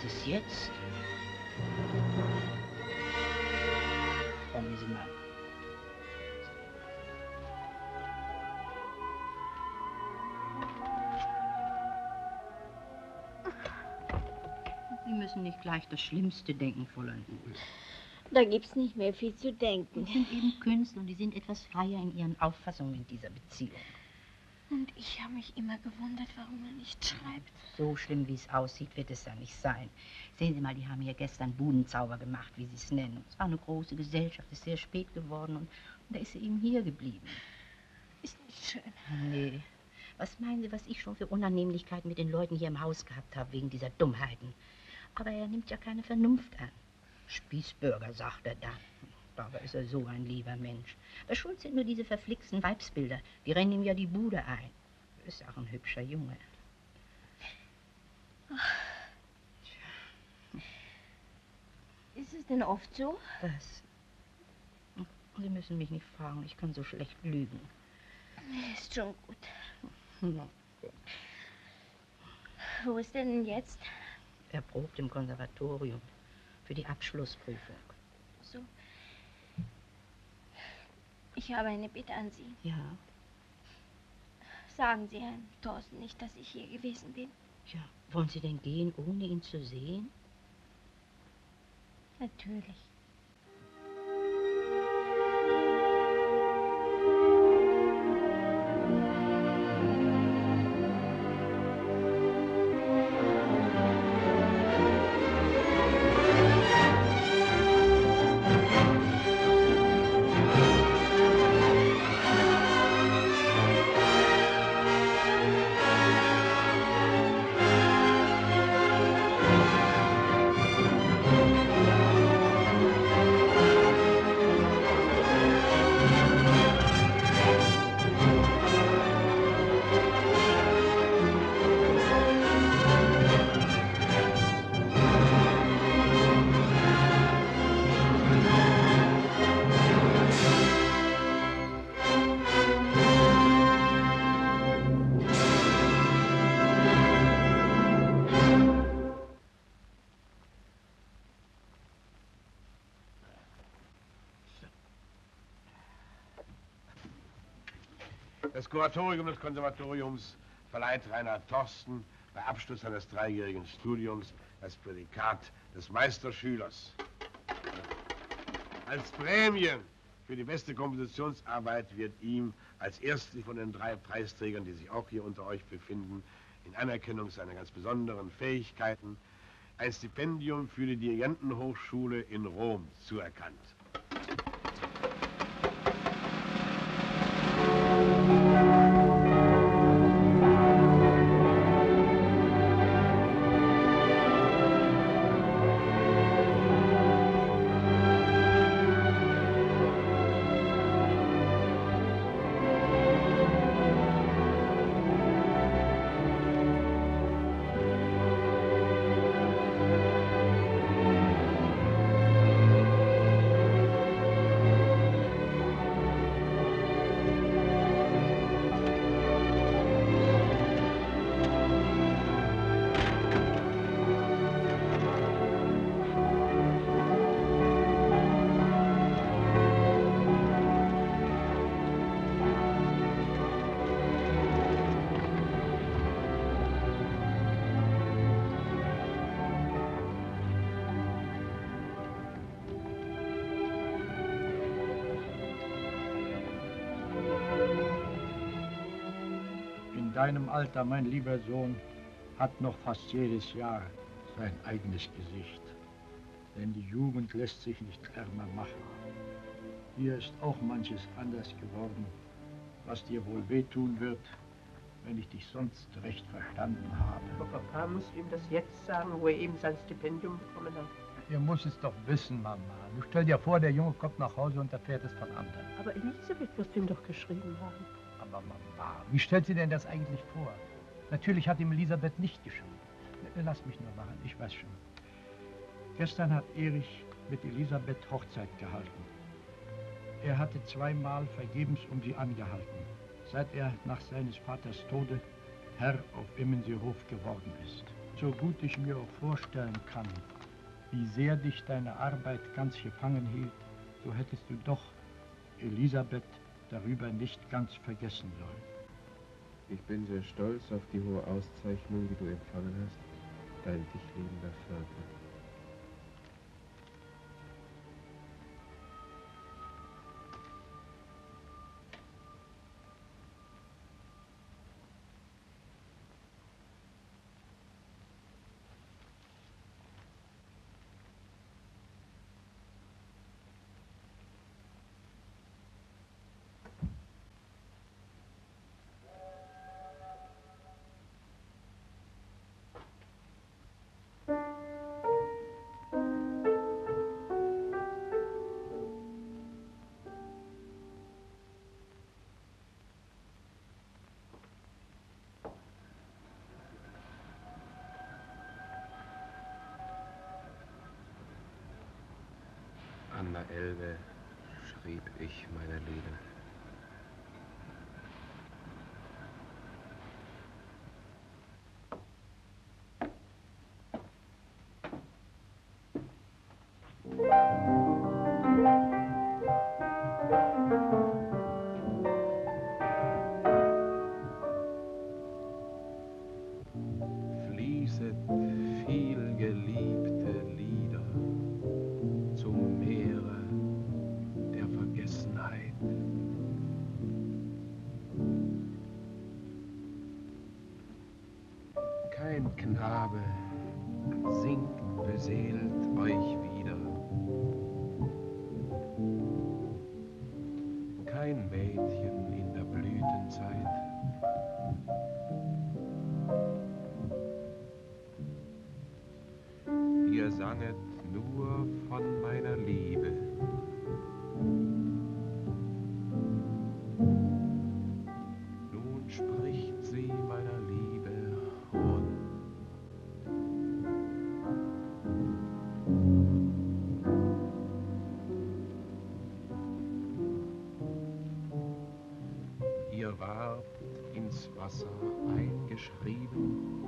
Sie es jetzt? Kommen Sie mal. Sie müssen nicht gleich das Schlimmste denken, Fräulein Uhl. Da gibt's nicht mehr viel zu denken. Die sind eben Künstler und die sind etwas freier in ihren Auffassungen in dieser Beziehung. Und ich habe mich immer gewundert, warum er nicht schreibt. So schlimm, wie es aussieht, wird es ja nicht sein. Sehen Sie mal, die haben hier gestern Budenzauber gemacht, wie Sie es nennen. Es war eine große Gesellschaft, ist sehr spät geworden und da ist sie eben hier geblieben. Ist nicht schön. Nee. Was meinen Sie, was ich schon für Unannehmlichkeiten mit den Leuten hier im Haus gehabt habe, wegen dieser Dummheiten? Aber er nimmt ja keine Vernunft an. Spießbürger, sagt er dann. Dabei ist er so ein lieber Mensch. Was schuld sind nur diese verflixten Weibsbilder. Die rennen ihm ja die Bude ein. Ist auch ein hübscher Junge. Ist es denn oft so? Was? Sie müssen mich nicht fragen, ich kann so schlecht lügen. Ist schon gut. Wo ist er denn jetzt? Er probt im Konservatorium für die Abschlussprüfung. So. Ich habe eine Bitte an Sie. Ja, Sagen Sie Herrn Thorsten nicht, dass ich hier gewesen bin. ja. Wollen Sie denn gehen, ohne ihn zu sehen? Natürlich. Das Kuratorium des Konservatoriums verleiht Reinhard Thorsten bei Abschluss seines 3-jährigen Studiums das Prädikat des Meisterschülers. Als Prämie für die beste Kompositionsarbeit wird ihm als erster von den 3 Preisträgern, die sich auch hier unter euch befinden, in Anerkennung seiner ganz besonderen Fähigkeiten ein Stipendium für die Dirigentenhochschule in Rom zuerkannt. In deinem Alter, mein lieber Sohn, hat noch fast jedes Jahr sein eigenes Gesicht. Denn die Jugend lässt sich nicht ärmer machen. Hier ist auch manches anders geworden, was dir wohl wehtun wird, wenn ich dich sonst recht verstanden habe. Aber Papa muss ihm das jetzt sagen, wo er eben sein Stipendium bekommen hat. Ihr muss es doch wissen, Mama. Du stell dir vor, der Junge kommt nach Hause und erfährt es von anderen. Aber Elisabeth wird ihm doch geschrieben haben. Aber Mama, wie stellt sie denn das eigentlich vor? Natürlich hat ihm Elisabeth nicht geschrieben. Lass mich nur machen, ich weiß schon. Gestern hat Erich mit Elisabeth Hochzeit gehalten. Er hatte zweimal vergebens um sie angehalten, seit er nach seines Vaters Tode Herr auf Immenseehof geworden ist. so gut ich mir auch vorstellen kann, wie sehr dich deine Arbeit ganz gefangen hielt, so hättest du doch Elisabeth darüber nicht ganz vergessen sollen. Ich bin sehr stolz auf die hohe Auszeichnung, die du empfangen hast, dein dich liebender Vater. An der Elbe schrieb ich meine Liebe. Fließet viel geliebte Lieder zum Meere der Vergessenheit. Kein Knabe singt beseelt euch wieder. Kein Mädchen in der Blütenzeit. Ihr sanget nur von meiner Liebe. Nun spricht sie meiner Liebe rund. Ihr wart ins Wasser eingeschrieben.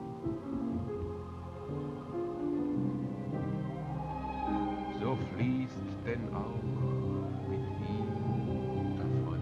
So fließt denn auch mit ihm davon.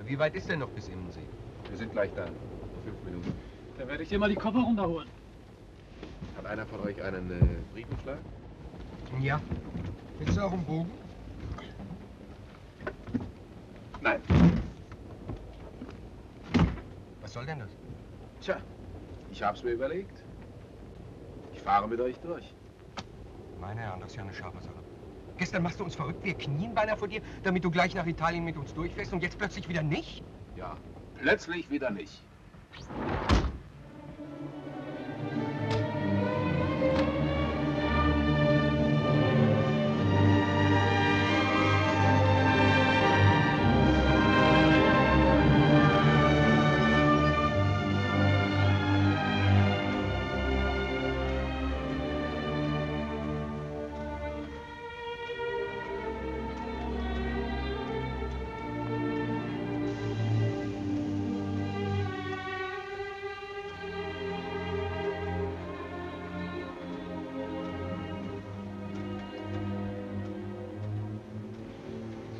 Wie weit ist denn noch bis Immensee? Wir sind gleich da. 5 Minuten. Da werde ich dir mal die Koffer runterholen. Hat einer von euch einen Briefumschlag? Ja. Willst du auch einen Bogen? Nein. Was soll denn das? Tja, ich hab's mir überlegt. Ich fahre mit euch durch. Meine Herren, das ist ja eine scharfe Sache. Gestern machst du uns verrückt, wir knien beinahe vor dir, damit du gleich nach Italien mit uns durchfährst und jetzt plötzlich wieder nicht? Ja, plötzlich wieder nicht.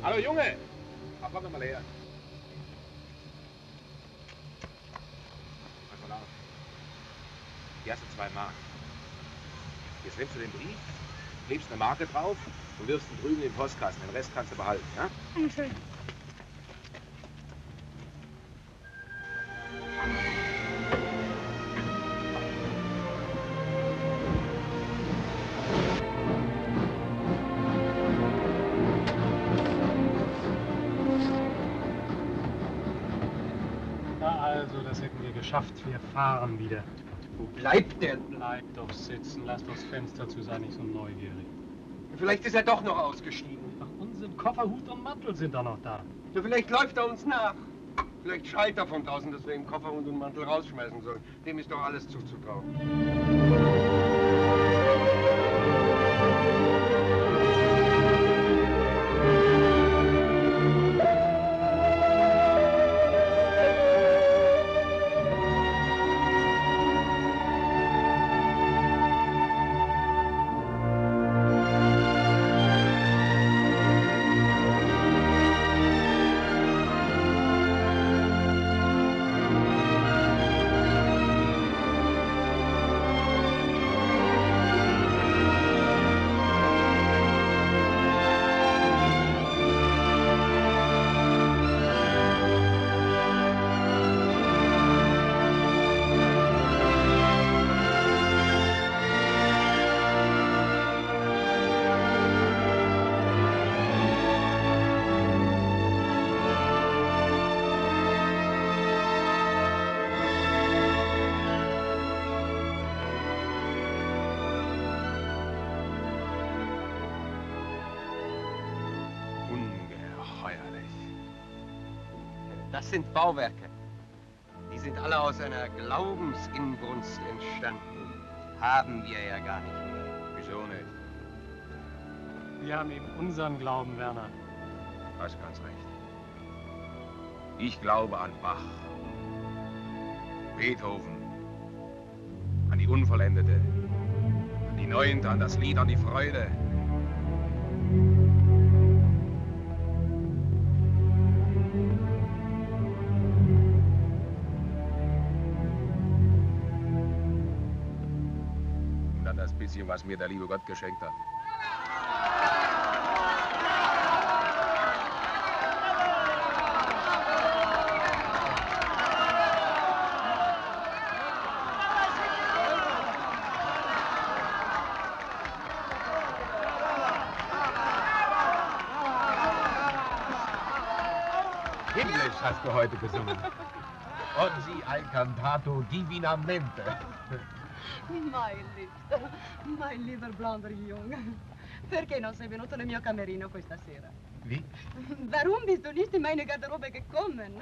Hallo Junge! Ach, komm doch mal her. Pass mal auf. Hier hast du 2 Mark. Jetzt nimmst du den Brief, klebst eine Marke drauf und wirfst ihn drüben in den Postkasten. Den Rest kannst du behalten, ja? Schön. Also, das hätten wir geschafft. Wir fahren wieder. Wo bleibt der? Bleib doch sitzen. Lass doch das Fenster zu, sei nicht so neugierig. Vielleicht ist er doch noch ausgestiegen. Ach, unsere Koffer, Hut und Mantel sind doch noch da. Ja, vielleicht läuft er uns nach. Vielleicht schreit er von draußen, dass wir ihm Koffer und den Mantel rausschmeißen sollen. Dem ist doch alles zuzutrauen. Das sind Bauwerke. Die sind alle aus einer Glaubensinbrunst entstanden. Haben wir ja gar nicht mehr. Wieso nicht? Wir haben eben unseren Glauben, Werner. Hast ganz recht. Ich glaube an Bach, Beethoven, an die Unvollendete, an die Neunte, an das Lied, an die Freude. Was mir der liebe Gott geschenkt hat. Himmlisch hast du heute gesungen. Oggi hai cantato divinamente. Mein lieber blonder Junge, perché non sei venuto nel mio camerino questa sera? Wie? Warum bist du nicht in meine Garderobe gekommen?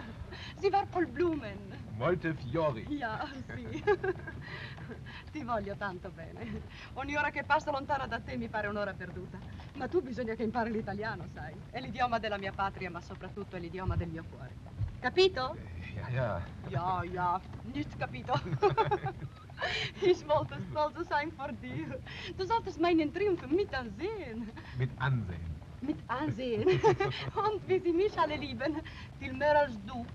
Sie war voll Blumen. Molte fiori. Ja, sì. Ti voglio tanto bene. Ogni ora che passa lontana da te mi pare un'ora perduta. Ma tu bisogna che impari l'italiano, sai? È l'idioma della mia patria, ma soprattutto è l'idioma del mio cuore. Capito? Ja. Ja, nicht capito. Ich wollte stolz sein vor dir. Du solltest meinen Triumph mit ansehen. Mit ansehen. Mit ansehen. Und wie sie mich alle lieben, viel mehr als du.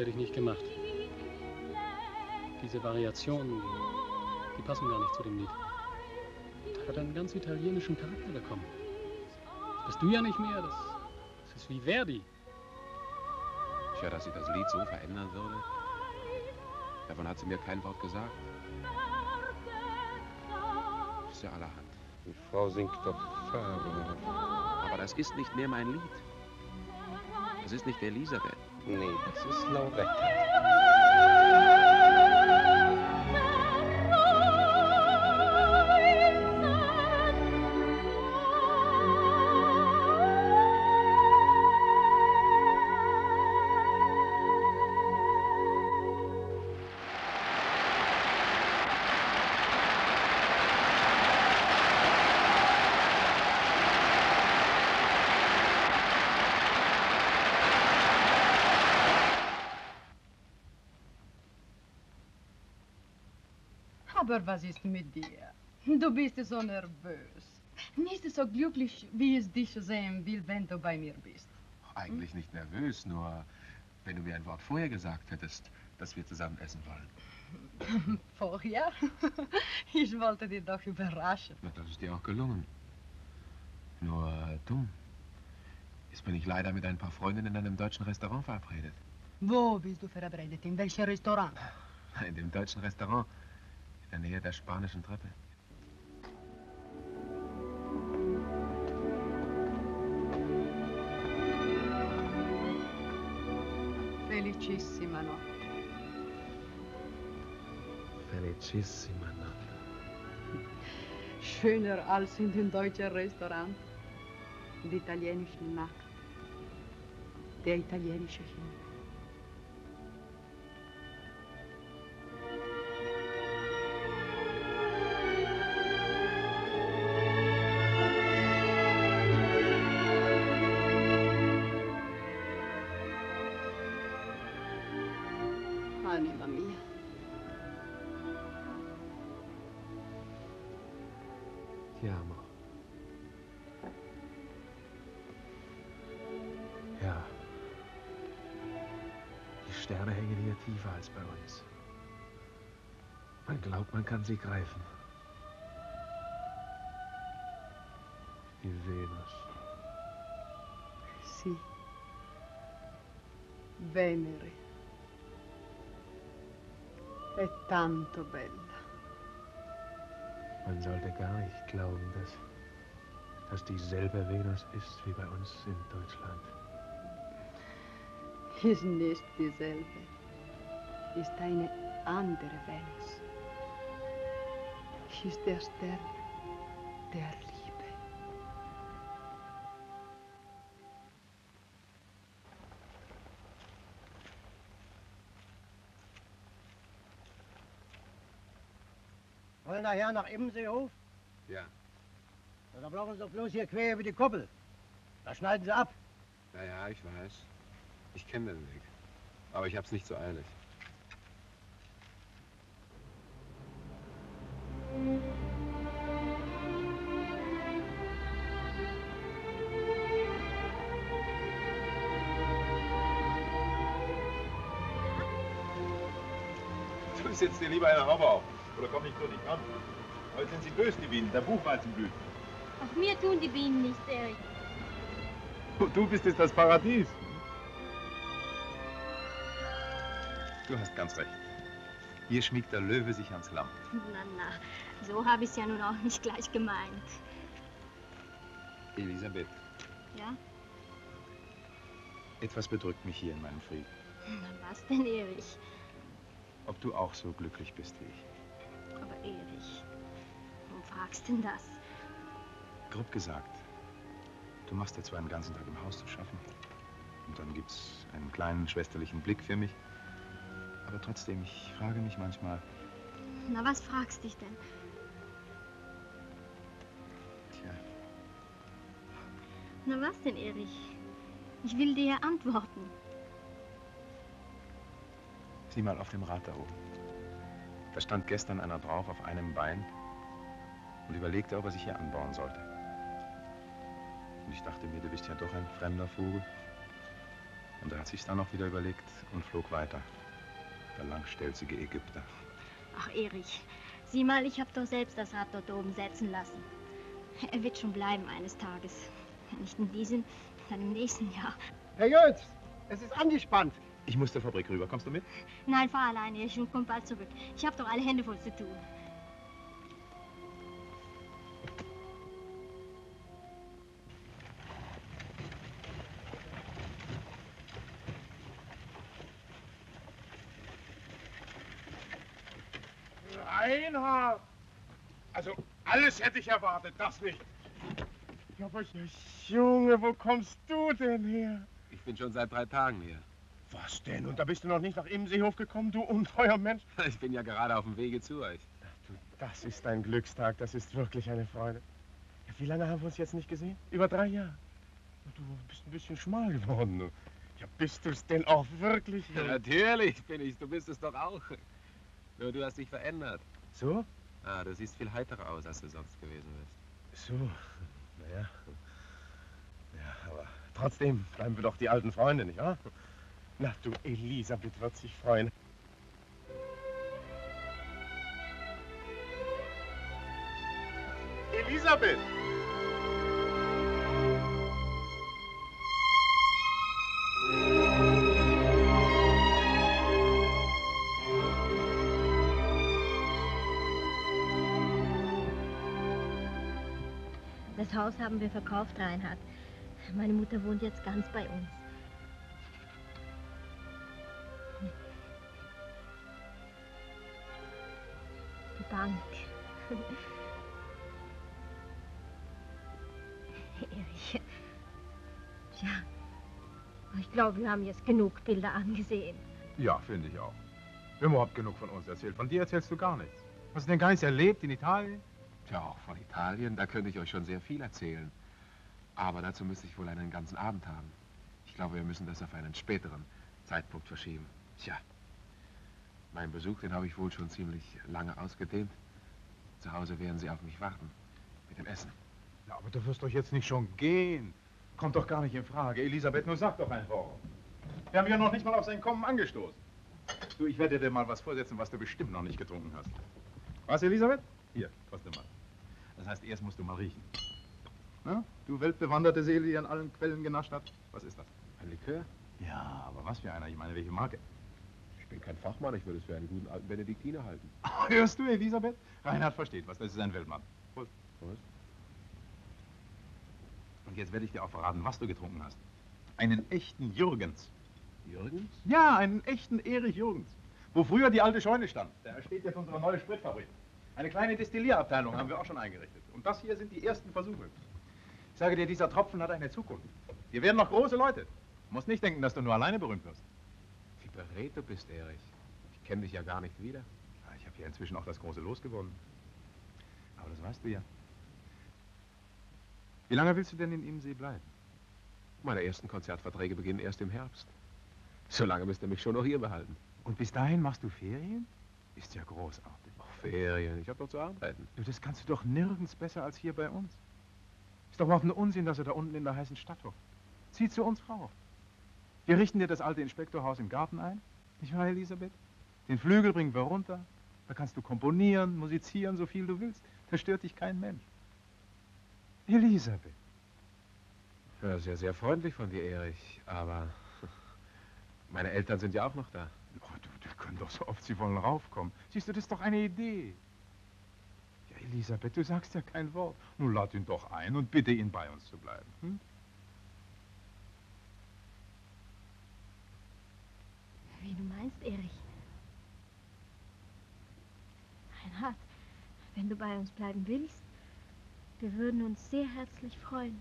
hätte ich nicht gemacht. Diese Variationen, die passen gar nicht zu dem Lied. Das hat einen ganz italienischen Charakter bekommen. Das bist du ja nicht mehr, das ist wie Verdi. Sicher, dass sie das Lied so verändern würde? Davon hat sie mir kein Wort gesagt. Das ist ja allerhand. Die Frau singt doch fabelhaft. Aber das ist nicht mehr mein Lied. Das ist nicht Elisabeth. Nee, das ist Lauretta. Aber was ist mit dir? Du bist so nervös. Nicht so glücklich, wie es dich sehen will, wenn du bei mir bist. Eigentlich nicht nervös, nur wenn du mir ein Wort vorher gesagt hättest, dass wir zusammen essen wollen. Vorher? Ich wollte dich doch überraschen. Na, das ist dir auch gelungen. Nur dumm. Jetzt bin ich leider mit ein paar Freundinnen in einem deutschen Restaurant verabredet. Wo bist du verabredet? In welchem Restaurant? In dem deutschen Restaurant. In der Nähe der spanischen Treppe. Felicissima notte. Felicissima notte. Schöner als in den deutschen Restaurants. Die italienische Nacht. Der italienische Himmel. Anima mia. Ti amo. Ja. Die Sterne hängen hier tiefer als bei uns. Man glaubt, man kann sie greifen. Die Venus. Sì. Venere. È tanto bella. Man sollte gar nicht glauben, dass dieselbe Venus ist wie bei uns in Deutschland. Ist nicht dieselbe. Ist eine andere Venus. Ist der Stern der Liebe. Wollen nachher nach Immenseehof? Ja. Na, dann brauchen Sie doch bloß hier quer über die Koppel. Da schneiden Sie ab. Ja, ich weiß. Ich kenne den Weg. Aber ich hab's nicht so eilig. Du setzt dir lieber eine Haube auf. Oder komm ich so nicht ran? Heute sind sie böse, die Bienen. Der Buchweizen blüht. Ach, mir tun die Bienen nicht, Erich. Du bist jetzt das Paradies. Du hast ganz recht. Hier schmiegt der Löwe sich ans Lamm. Na, so habe ich es ja nun auch nicht gleich gemeint. Elisabeth, Ja? etwas bedrückt mich hier in meinem Frieden. Na, was denn, Erich? Ob du auch so glücklich bist wie ich. Aber Erich, warum fragst denn das? Grob gesagt, du machst dir zwar einen ganzen Tag im Haus zu schaffen. Und dann gibt's einen kleinen schwesterlichen Blick für mich. Aber trotzdem, ich frage mich manchmal, Na, was fragst dich denn? tja, Na, was denn, Erich? Ich will dir antworten. sieh mal auf dem Rad da oben. Da stand gestern einer drauf auf einem Bein und überlegte, ob er sich hier anbauen sollte. Und ich dachte mir, du bist ja doch ein fremder Vogel. Und er hat sich's dann noch wieder überlegt und flog weiter. Der langstelzige Ägypter. Ach, Erich, sieh mal, ich habe doch selbst das Rad dort oben setzen lassen. Er wird schon bleiben eines Tages. Nicht in diesem, dann im nächsten Jahr. Herr Jötz, es ist angespannt. Ich muss zur Fabrik rüber. Kommst du mit? Nein, fahr alleine, ich komme bald zurück. Ich habe doch alle Hände voll zu tun. Reinhard! Also, alles hätte ich erwartet, das nicht. Ja, aber Junge, wo kommst du denn her? Ich bin schon seit 3 Tagen hier. Was denn? Und da bist du noch nicht nach Imseehof gekommen, du untreuer Mensch? Ich bin ja gerade auf dem Wege zu euch. Du, das ist ein Glückstag, das ist wirklich eine Freude. Ja, wie lange haben wir uns jetzt nicht gesehen? Über 3 Jahre. Du bist ein bisschen schmal geworden. Du. Ja, bist du es denn auch wirklich? Ja, natürlich bin ich, du bist es doch auch. Nur du hast dich verändert. So? Ah, du siehst viel heiterer aus, als du sonst gewesen bist. So, naja. Ja, aber trotzdem bleiben wir doch die alten Freunde, nicht wahr? Na, du, Elisabeth wird sich freuen. Elisabeth! Das Haus haben wir verkauft, Reinhard. Meine Mutter wohnt jetzt ganz bei uns. Die Bank. Erich. Tja, ich glaube, wir haben jetzt genug Bilder angesehen. Ja, finde ich auch. Wir haben überhaupt genug von uns erzählt. Von dir erzählst du gar nichts. Hast du denn gar nichts erlebt in Italien? Tja, auch von Italien, da könnte ich euch schon sehr viel erzählen. Aber dazu müsste ich wohl einen ganzen Abend haben. Ich glaube, wir müssen das auf einen späteren Zeitpunkt verschieben. Tja, meinen Besuch, den habe ich wohl schon ziemlich lange ausgedehnt. Zu Hause werden sie auf mich warten. Mit dem Essen. Ja, aber du wirst doch jetzt nicht schon gehen. Kommt doch gar nicht in Frage. Elisabeth, nur sag doch ein Wort. Wir haben ja noch nicht mal auf sein Kommen angestoßen. Du, ich werde dir mal was vorsetzen, was du bestimmt noch nicht getrunken hast. Was, Elisabeth? Hier, koste mal. Das heißt, erst musst du mal riechen. Na, du weltbewanderte Seele, die an allen Quellen genascht hat. Was ist das? Ein Likör? Ja, aber was für einer? Ich meine, welche Marke? Ich bin kein Fachmann, ich würde es für einen guten alten Benediktiner halten. Hörst du, Elisabeth? Reinhard versteht was, das ist ein Weltmann. Prost. Prost. Und jetzt werde ich dir auch verraten, was du getrunken hast. Einen echten Jürgens. Jürgens? Ja, einen echten Erich Jürgens. Wo früher die alte Scheune stand. Da steht jetzt unsere neue Spritfabrik. Eine kleine Destillierabteilung haben wir auch schon eingerichtet. Und das hier sind die ersten Versuche. Ich sage dir, dieser Tropfen hat eine Zukunft. Wir werden noch große Leute. Du musst nicht denken, dass du nur alleine berühmt wirst. Wie beredt du bist, Erich. Ich kenne dich ja gar nicht wieder. Ja, ich habe ja inzwischen auch das große Los gewonnen. Aber das weißt du ja. Wie lange willst du denn in Imsee bleiben? Meine ersten Konzertverträge beginnen erst im Herbst. So lange müsst ihr mich schon noch hier behalten. Und bis dahin machst du Ferien? Ist ja großartig. Ach, Ferien, ich habe doch zu arbeiten. Du, das kannst du doch nirgends besser als hier bei uns. Ist doch überhaupt ein Unsinn, dass er da unten in der heißen Stadt hockt. Zieh zu uns rauf. Wir richten dir das alte Inspektorhaus im Garten ein. Nicht wahr, Elisabeth? Den Flügel bringen wir runter. Da kannst du komponieren, musizieren, so viel du willst. Da stört dich kein Mensch. Elisabeth. Ja, sehr, sehr freundlich von dir, Erich. Aber meine Eltern sind ja auch noch da. Oh, die können doch so oft sie wollen raufkommen. Siehst du, das ist doch eine Idee. Ja, Elisabeth, du sagst ja kein Wort. Nun lad ihn doch ein und bitte ihn, bei uns zu bleiben. Hm? Wie du meinst, Erich. Reinhard, wenn du bei uns bleiben willst, wir würden uns sehr herzlich freuen.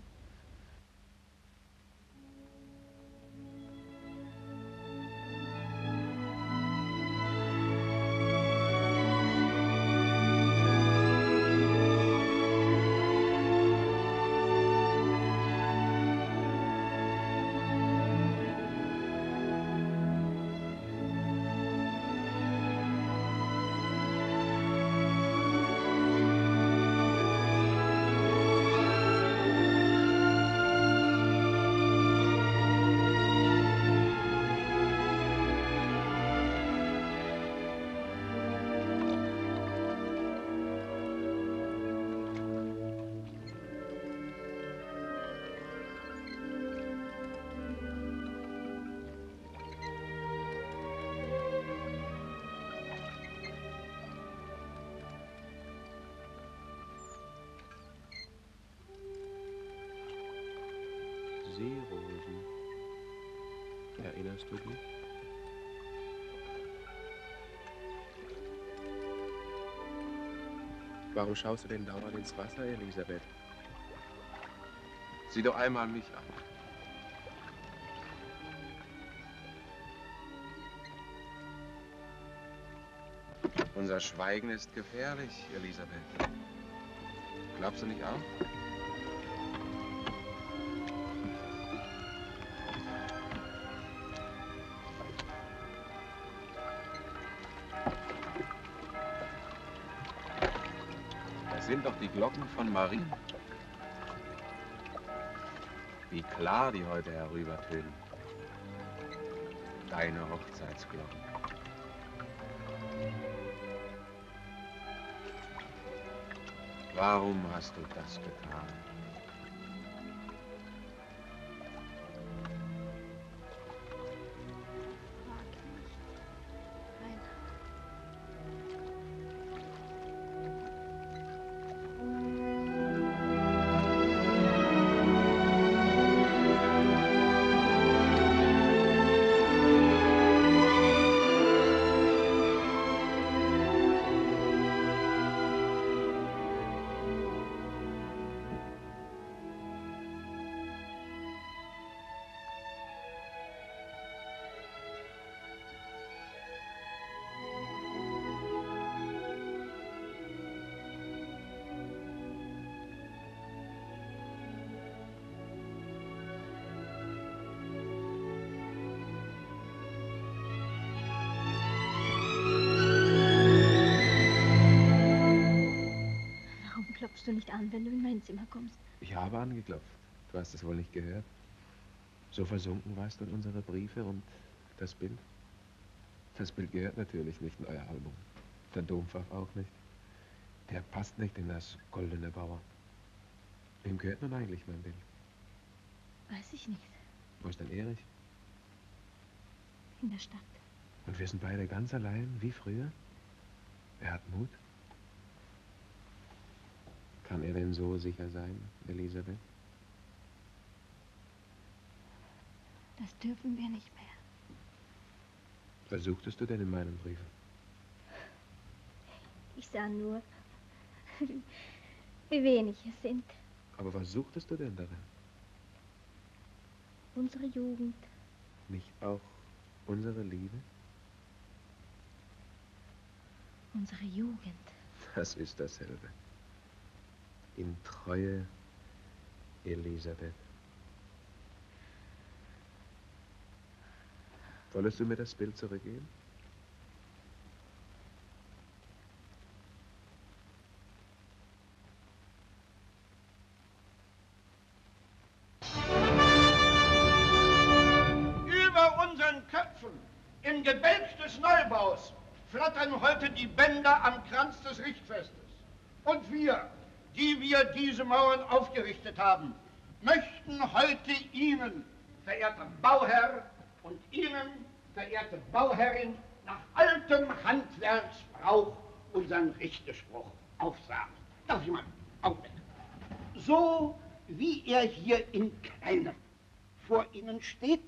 Seerosen. Erinnerst du dich? Warum schaust du denn dauernd ins Wasser, Elisabeth? Sieh doch einmal mich an. Unser Schweigen ist gefährlich, Elisabeth. Glaubst du nicht auch? Das sind doch die Glocken von Marien. Wie klar die heute herübertönen. Deine Hochzeitsglocken. Warum hast du das getan? Klopfst du nicht an, wenn du in mein Zimmer kommst? Ich habe angeklopft. Du hast es wohl nicht gehört. So versunken warst du in unsere Briefe und das Bild. Das Bild gehört natürlich nicht in euer Album. Der Dompfaff auch nicht. Der passt nicht in das goldene Bauer. Wem gehört nun eigentlich mein Bild? Weiß ich nicht. Wo ist denn Erich? In der Stadt. Und wir sind beide ganz allein, wie früher? Er hat Mut. Kann er denn so sicher sein, Elisabeth? Das dürfen wir nicht mehr. Was suchtest du denn in meinen Briefen? Ich sah nur, wie wenig es sind. Aber was suchtest du denn darin? Unsere Jugend. Nicht auch unsere Liebe? Unsere Jugend. Das ist dasselbe. In Treue, Elisabeth. Wolltest du mir das Bild zurückgeben? Über unseren Köpfen, im Gebälk des Neubaus, flattern heute die Bänder am Kranz des Richtfestes. Und wir, die wir diese Mauern aufgerichtet haben, möchten heute Ihnen, verehrter Bauherr, und Ihnen, verehrte Bauherrin, nach altem Handwerksbrauch unseren Richtespruch aufsagen. Darf ich mal? Augenblick. So wie er hier in Kleinem vor Ihnen steht,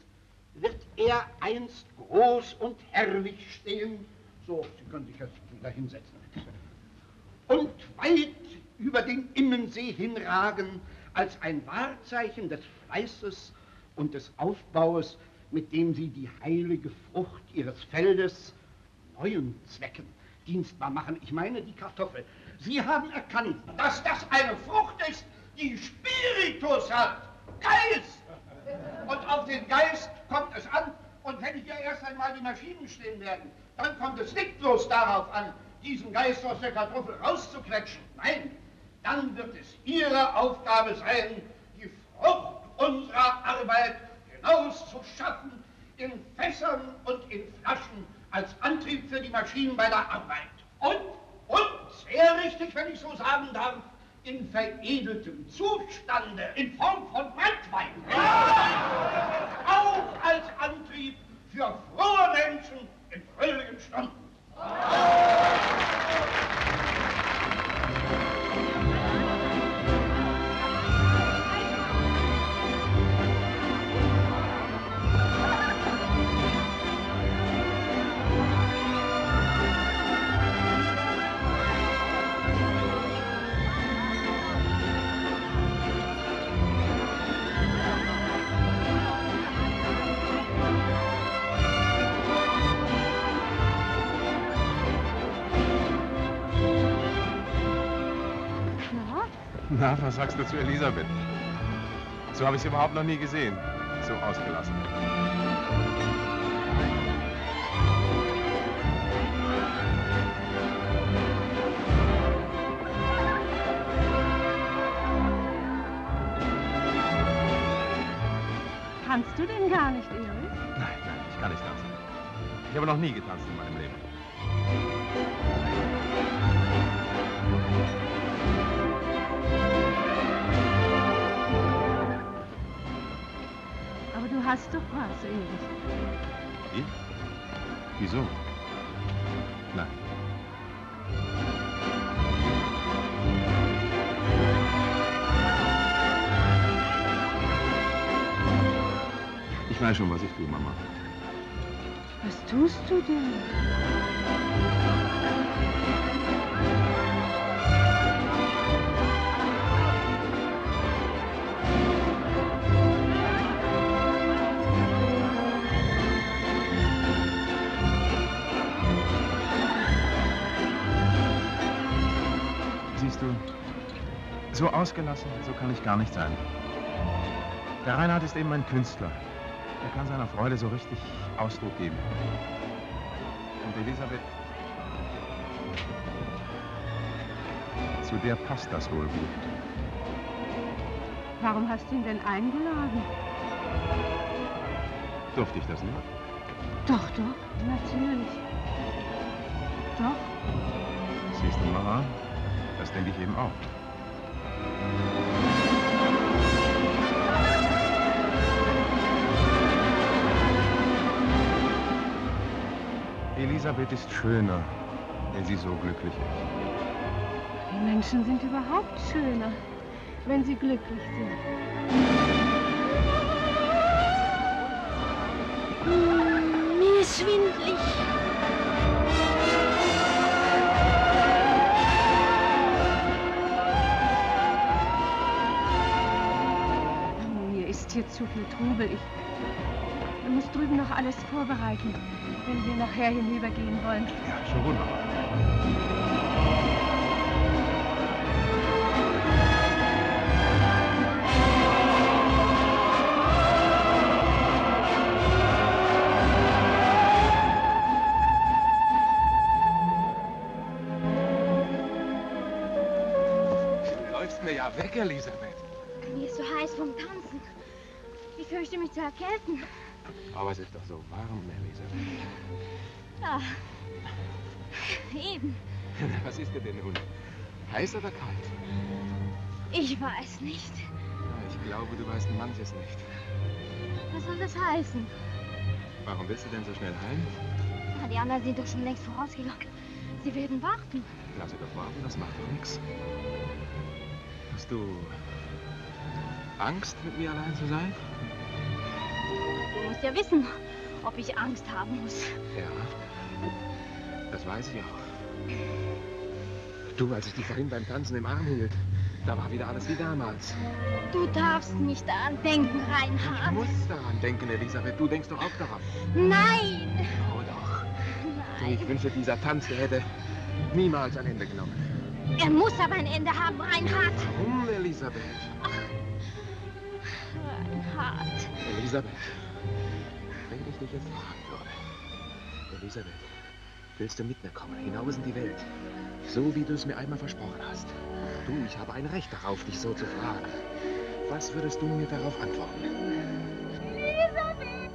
wird er einst groß und herrlich stehen. So, Sie können sich jetzt wieder hinsetzen. Und weit über den Immensee hinragen, als ein Wahrzeichen des Fleißes und des Aufbaues, mit dem Sie die heilige Frucht Ihres Feldes neuen Zwecken dienstbar machen. Ich meine die Kartoffel. Sie haben erkannt, dass das eine Frucht ist, die Spiritus hat, Geist. Und auf den Geist kommt es an. Und wenn hier erst einmal die Maschinen stehen werden, dann kommt es nicht bloß darauf an, diesen Geist aus der Kartoffel rauszuquetschen. Nein, dann wird es Ihre Aufgabe sein, die Frucht unserer Arbeit hinauszuschaffen in Fässern und in Flaschen als Antrieb für die Maschinen bei der Arbeit. Und sehr richtig, wenn ich so sagen darf, in veredeltem Zustande, in Form von Brandwein. Auch als Antrieb für frohe Menschen in fröhlichen Stunden. Na, was sagst du zu Elisabeth? So habe ich sie überhaupt noch nie gesehen. So ausgelassen. Tanzt du denn gar nicht, Erich? Nein, ich kann nicht tanzen. Ich habe noch nie getanzt in meinem Leben. Aber du hast doch was, Erich. Ich? Wieso? Nein. Ich weiß schon, was ich tue, Mama. Was tust du denn? Siehst du, so ausgelassen, so kann ich gar nicht sein. Der Reinhard ist eben ein Künstler. Er kann seiner Freude so richtig Ausdruck geben. Und Elisabeth, zu der passt das wohl gut. Warum hast du ihn denn eingeladen? Durfte ich das nicht? Doch, natürlich. Doch. Siehst du, Mama, das denke ich eben auch. Elisabeth ist schöner, wenn sie so glücklich ist. Die Menschen sind überhaupt schöner, wenn sie glücklich sind. Mir ist schwindlig. Mir ist hier zu viel Trubel. Ich muss drüben noch alles vorbereiten, wenn wir nachher hinübergehen wollen. Ja, schon wunderbar. Du läufst mir ja weg, Elisabeth. Mir ist so heiß vom Tanzen. Ich fürchte mich zu erkälten. Aber es ist doch so warm, Elisabeth. Ja, eben. Was ist dir denn nun? Heiß oder kalt? Ich weiß nicht. Ich glaube, du weißt manches nicht. Was soll das heißen? Warum willst du denn so schnell heim? Na, die anderen sind doch schon längst vorausgegangen. Sie werden warten. Lass sie doch warten, das macht doch nichts. Hast du Angst, mit mir allein zu sein? Du musst ja wissen, ob ich Angst haben muss. Ja, das weiß ich auch. Du, als ich dich vorhin beim Tanzen im Arm hielt, da war wieder alles wie damals. Du darfst nicht daran denken, Reinhard. Ich muss daran denken, Elisabeth. Du denkst doch auch daran. Nein! Oh doch. Du, Nein. ich wünsche, dieser Tanz, der hätte niemals ein Ende genommen. Er muss aber ein Ende haben, Reinhard. Warum, Elisabeth? Reinhard. Elisabeth, wenn ich dich jetzt fragen würde, Elisabeth, willst du mit mir kommen, hinaus in die Welt? So, wie du es mir einmal versprochen hast. Du, ich habe ein Recht darauf, dich so zu fragen. Was würdest du mir darauf antworten? Elisabeth!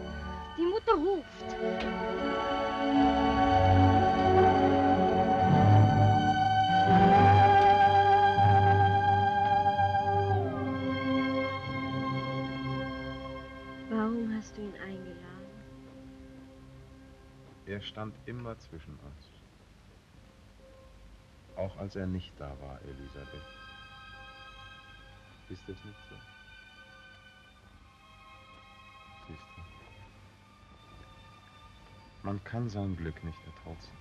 Die Mutter ruft. Warum hast du ihn eingeladen? Er stand immer zwischen uns. Auch als er nicht da war, Elisabeth. Ist es nicht so? Siehst du? Man kann sein Glück nicht ertrotzen.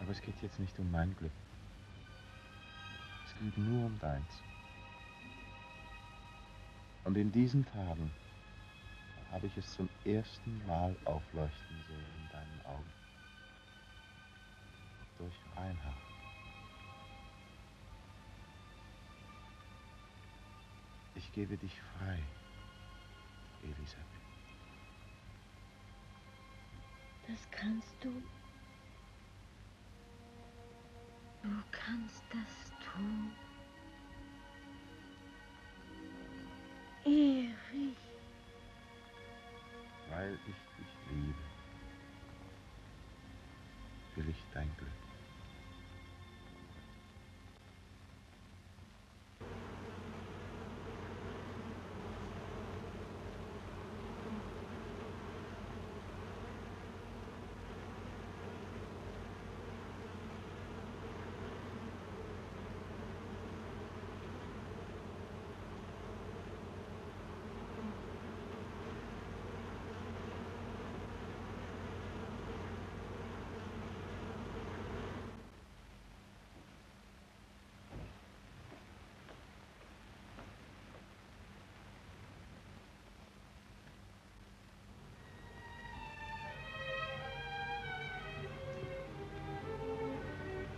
Aber es geht jetzt nicht um mein Glück. Es geht nur um deins. Und in diesen Tagen habe ich es zum ersten Mal aufleuchten sehen in deinen Augen. Durch Reinhard. Ich gebe dich frei, Elisabeth. Das kannst du. Du kannst das tun. Erich. Weil ich dich liebe, will ich dein Glück.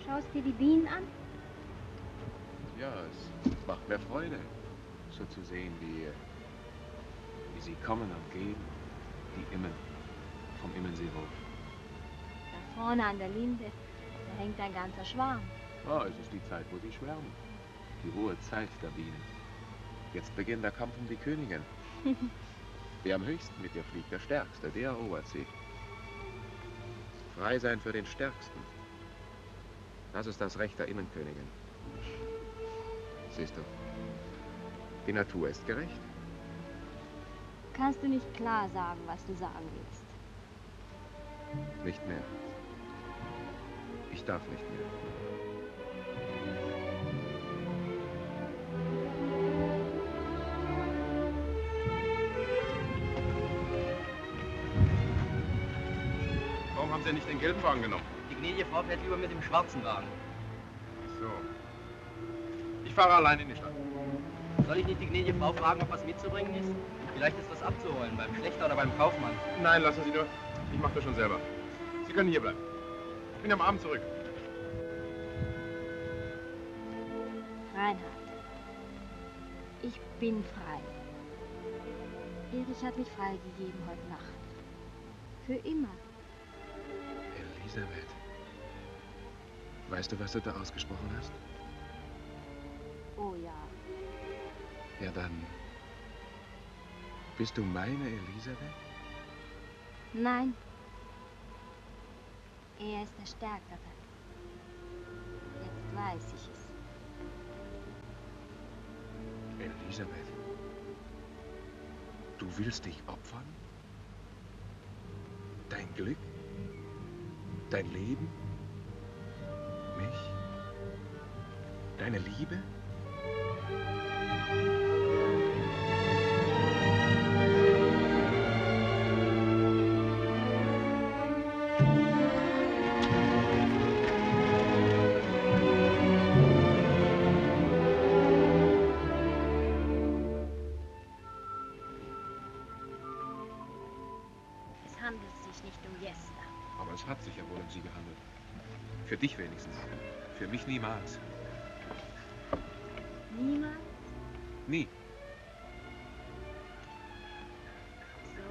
Schaust dir die Bienen an? Ja, es macht mir Freude, so zu sehen, wie sie kommen und gehen, die Immen vom Immenseehof. Da vorne an der Linde, da hängt ein ganzer Schwarm. Oh, es ist die Zeit, wo sie schwärmen. Die Ruhezeit der Bienen. Jetzt beginnt der Kampf um die Königin. Wer am höchsten mit ihr fliegt, der Stärkste, der erobert sie. Frei sein für den Stärksten. Das ist das Recht der Immenkönigin. Siehst du, die Natur ist gerecht. Kannst du nicht klar sagen, was du sagen willst? Nicht mehr. Ich darf nicht mehr. Warum haben Sie nicht den gelben Wagen genommen? Die gnädige Frau fährt lieber mit dem schwarzen Wagen. So. Ich fahre allein in die Stadt. Soll ich nicht die gnädige Frau fragen, ob was mitzubringen ist? Vielleicht ist was abzuholen, beim Schlächter oder beim Kaufmann. Nein, lassen Sie nur. Ich mache das schon selber. Sie können hier bleiben. Ich bin am Abend zurück. Reinhard, ich bin frei. Erich hat mich freigegeben heute Nacht. Für immer. Elisabeth, weißt du, was du da ausgesprochen hast? Oh ja. Ja, dann bist du meine Elisabeth? Nein. Er ist der Stärkere. Jetzt weiß ich es. Elisabeth, du willst dich opfern? Dein Glück? Dein Leben? Mich? Deine Liebe? Es handelt sich nicht um Jester. Aber es hat sich ja wohl um sie gehandelt. Für dich wenigstens. Für mich niemals. Niemals? Nie. So.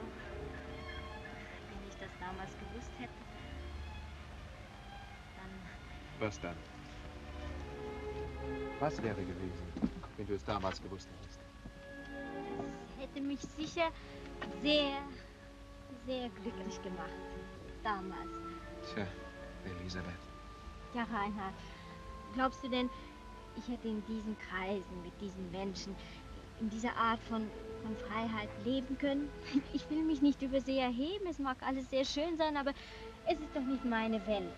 Wenn ich das damals gewusst hätte, dann... Was dann? Was wäre gewesen, wenn du es damals gewusst hättest? Es hätte mich sicher sehr, sehr glücklich gemacht. Damals. Tja, Elisabeth. Ja, Reinhard, glaubst du denn, ich hätte in diesen Kreisen, mit diesen Menschen, in dieser Art von Freiheit leben können? Ich will mich nicht über sie erheben, es mag alles sehr schön sein, aber es ist doch nicht meine Welt.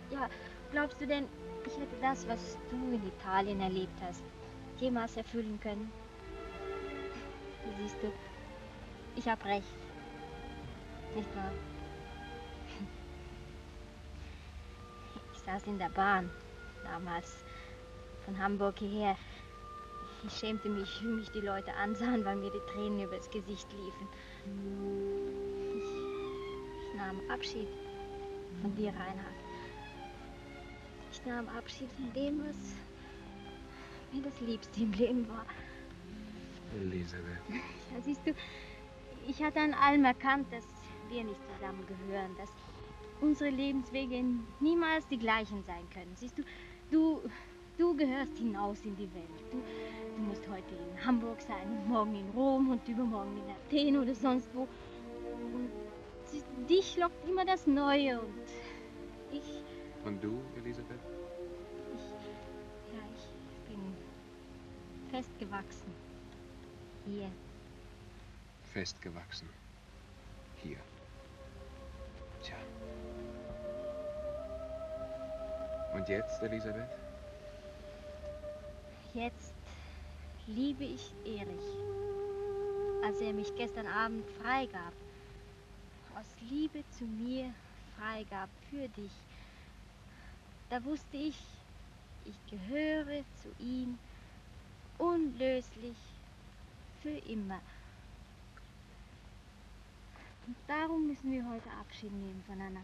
Ja, glaubst du denn, ich hätte das, was du in Italien erlebt hast, jemals erfüllen können? Siehst du, ich habe recht. Nicht wahr? Ich saß in der Bahn, damals, von Hamburg hierher. Ich schämte mich, wie mich die Leute ansahen, weil mir die Tränen übers Gesicht liefen. Ich nahm Abschied von dir, Reinhard. Ich nahm Abschied von dem, was mir das Liebste im Leben war. Elisabeth. Ja, siehst du, ich hatte an allem erkannt, dass wir nicht zusammengehören, dass unsere Lebenswege niemals die gleichen sein können. Siehst du, du gehörst hinaus in die Welt. Du musst heute in Hamburg sein und morgen in Rom und übermorgen in Athen oder sonst wo. Und dich lockt immer das Neue und ich... Und du, Elisabeth? Ich bin festgewachsen. Hier. Festgewachsen. Hier. Tja. Und jetzt, Elisabeth? Jetzt liebe ich Erich. Als er mich gestern Abend freigab, aus Liebe zu mir freigab für dich, da wusste ich gehöre zu ihm unlöslich für immer. Und darum müssen wir heute Abschied nehmen voneinander.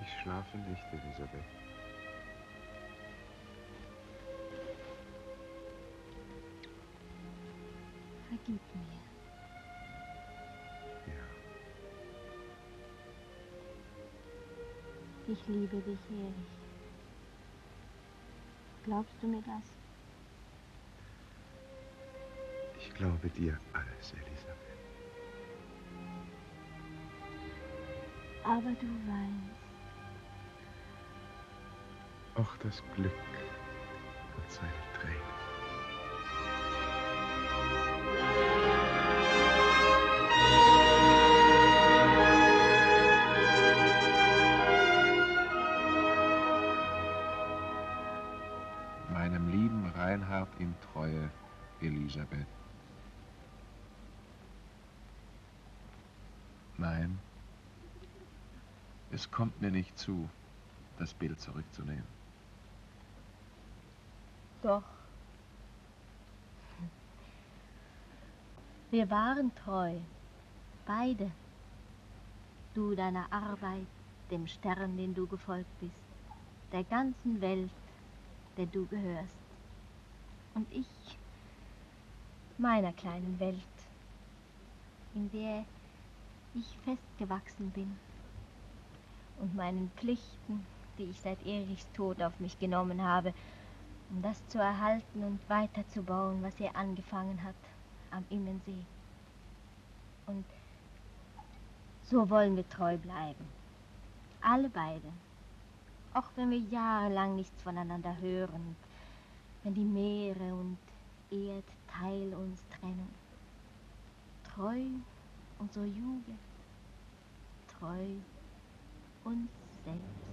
Ich schlafe nicht, Elisabeth. Vergib mir. Ja. Ich liebe dich, Erich. Glaubst du mir das? Ich glaube dir alles, Elisabeth. Aber du weinst. Auch das Glück und seine Tränen. Meinem lieben Reinhard in Treue, Elisabeth. Nein, es kommt mir nicht zu, das Bild zurückzunehmen. Doch. Wir waren treu, beide. Du deiner Arbeit, dem Stern, den du gefolgt bist, der ganzen Welt, der du gehörst. Und ich meiner kleinen Welt, in der ich festgewachsen bin und meinen Pflichten, die ich seit Erichs Tod auf mich genommen habe, um das zu erhalten und weiterzubauen, was er angefangen hat am Immensee. Und so wollen wir treu bleiben. Alle beide. Auch wenn wir jahrelang nichts voneinander hören, wenn die Meere und Erdteil uns trennen. Treu unserer Jugend, treu uns selbst.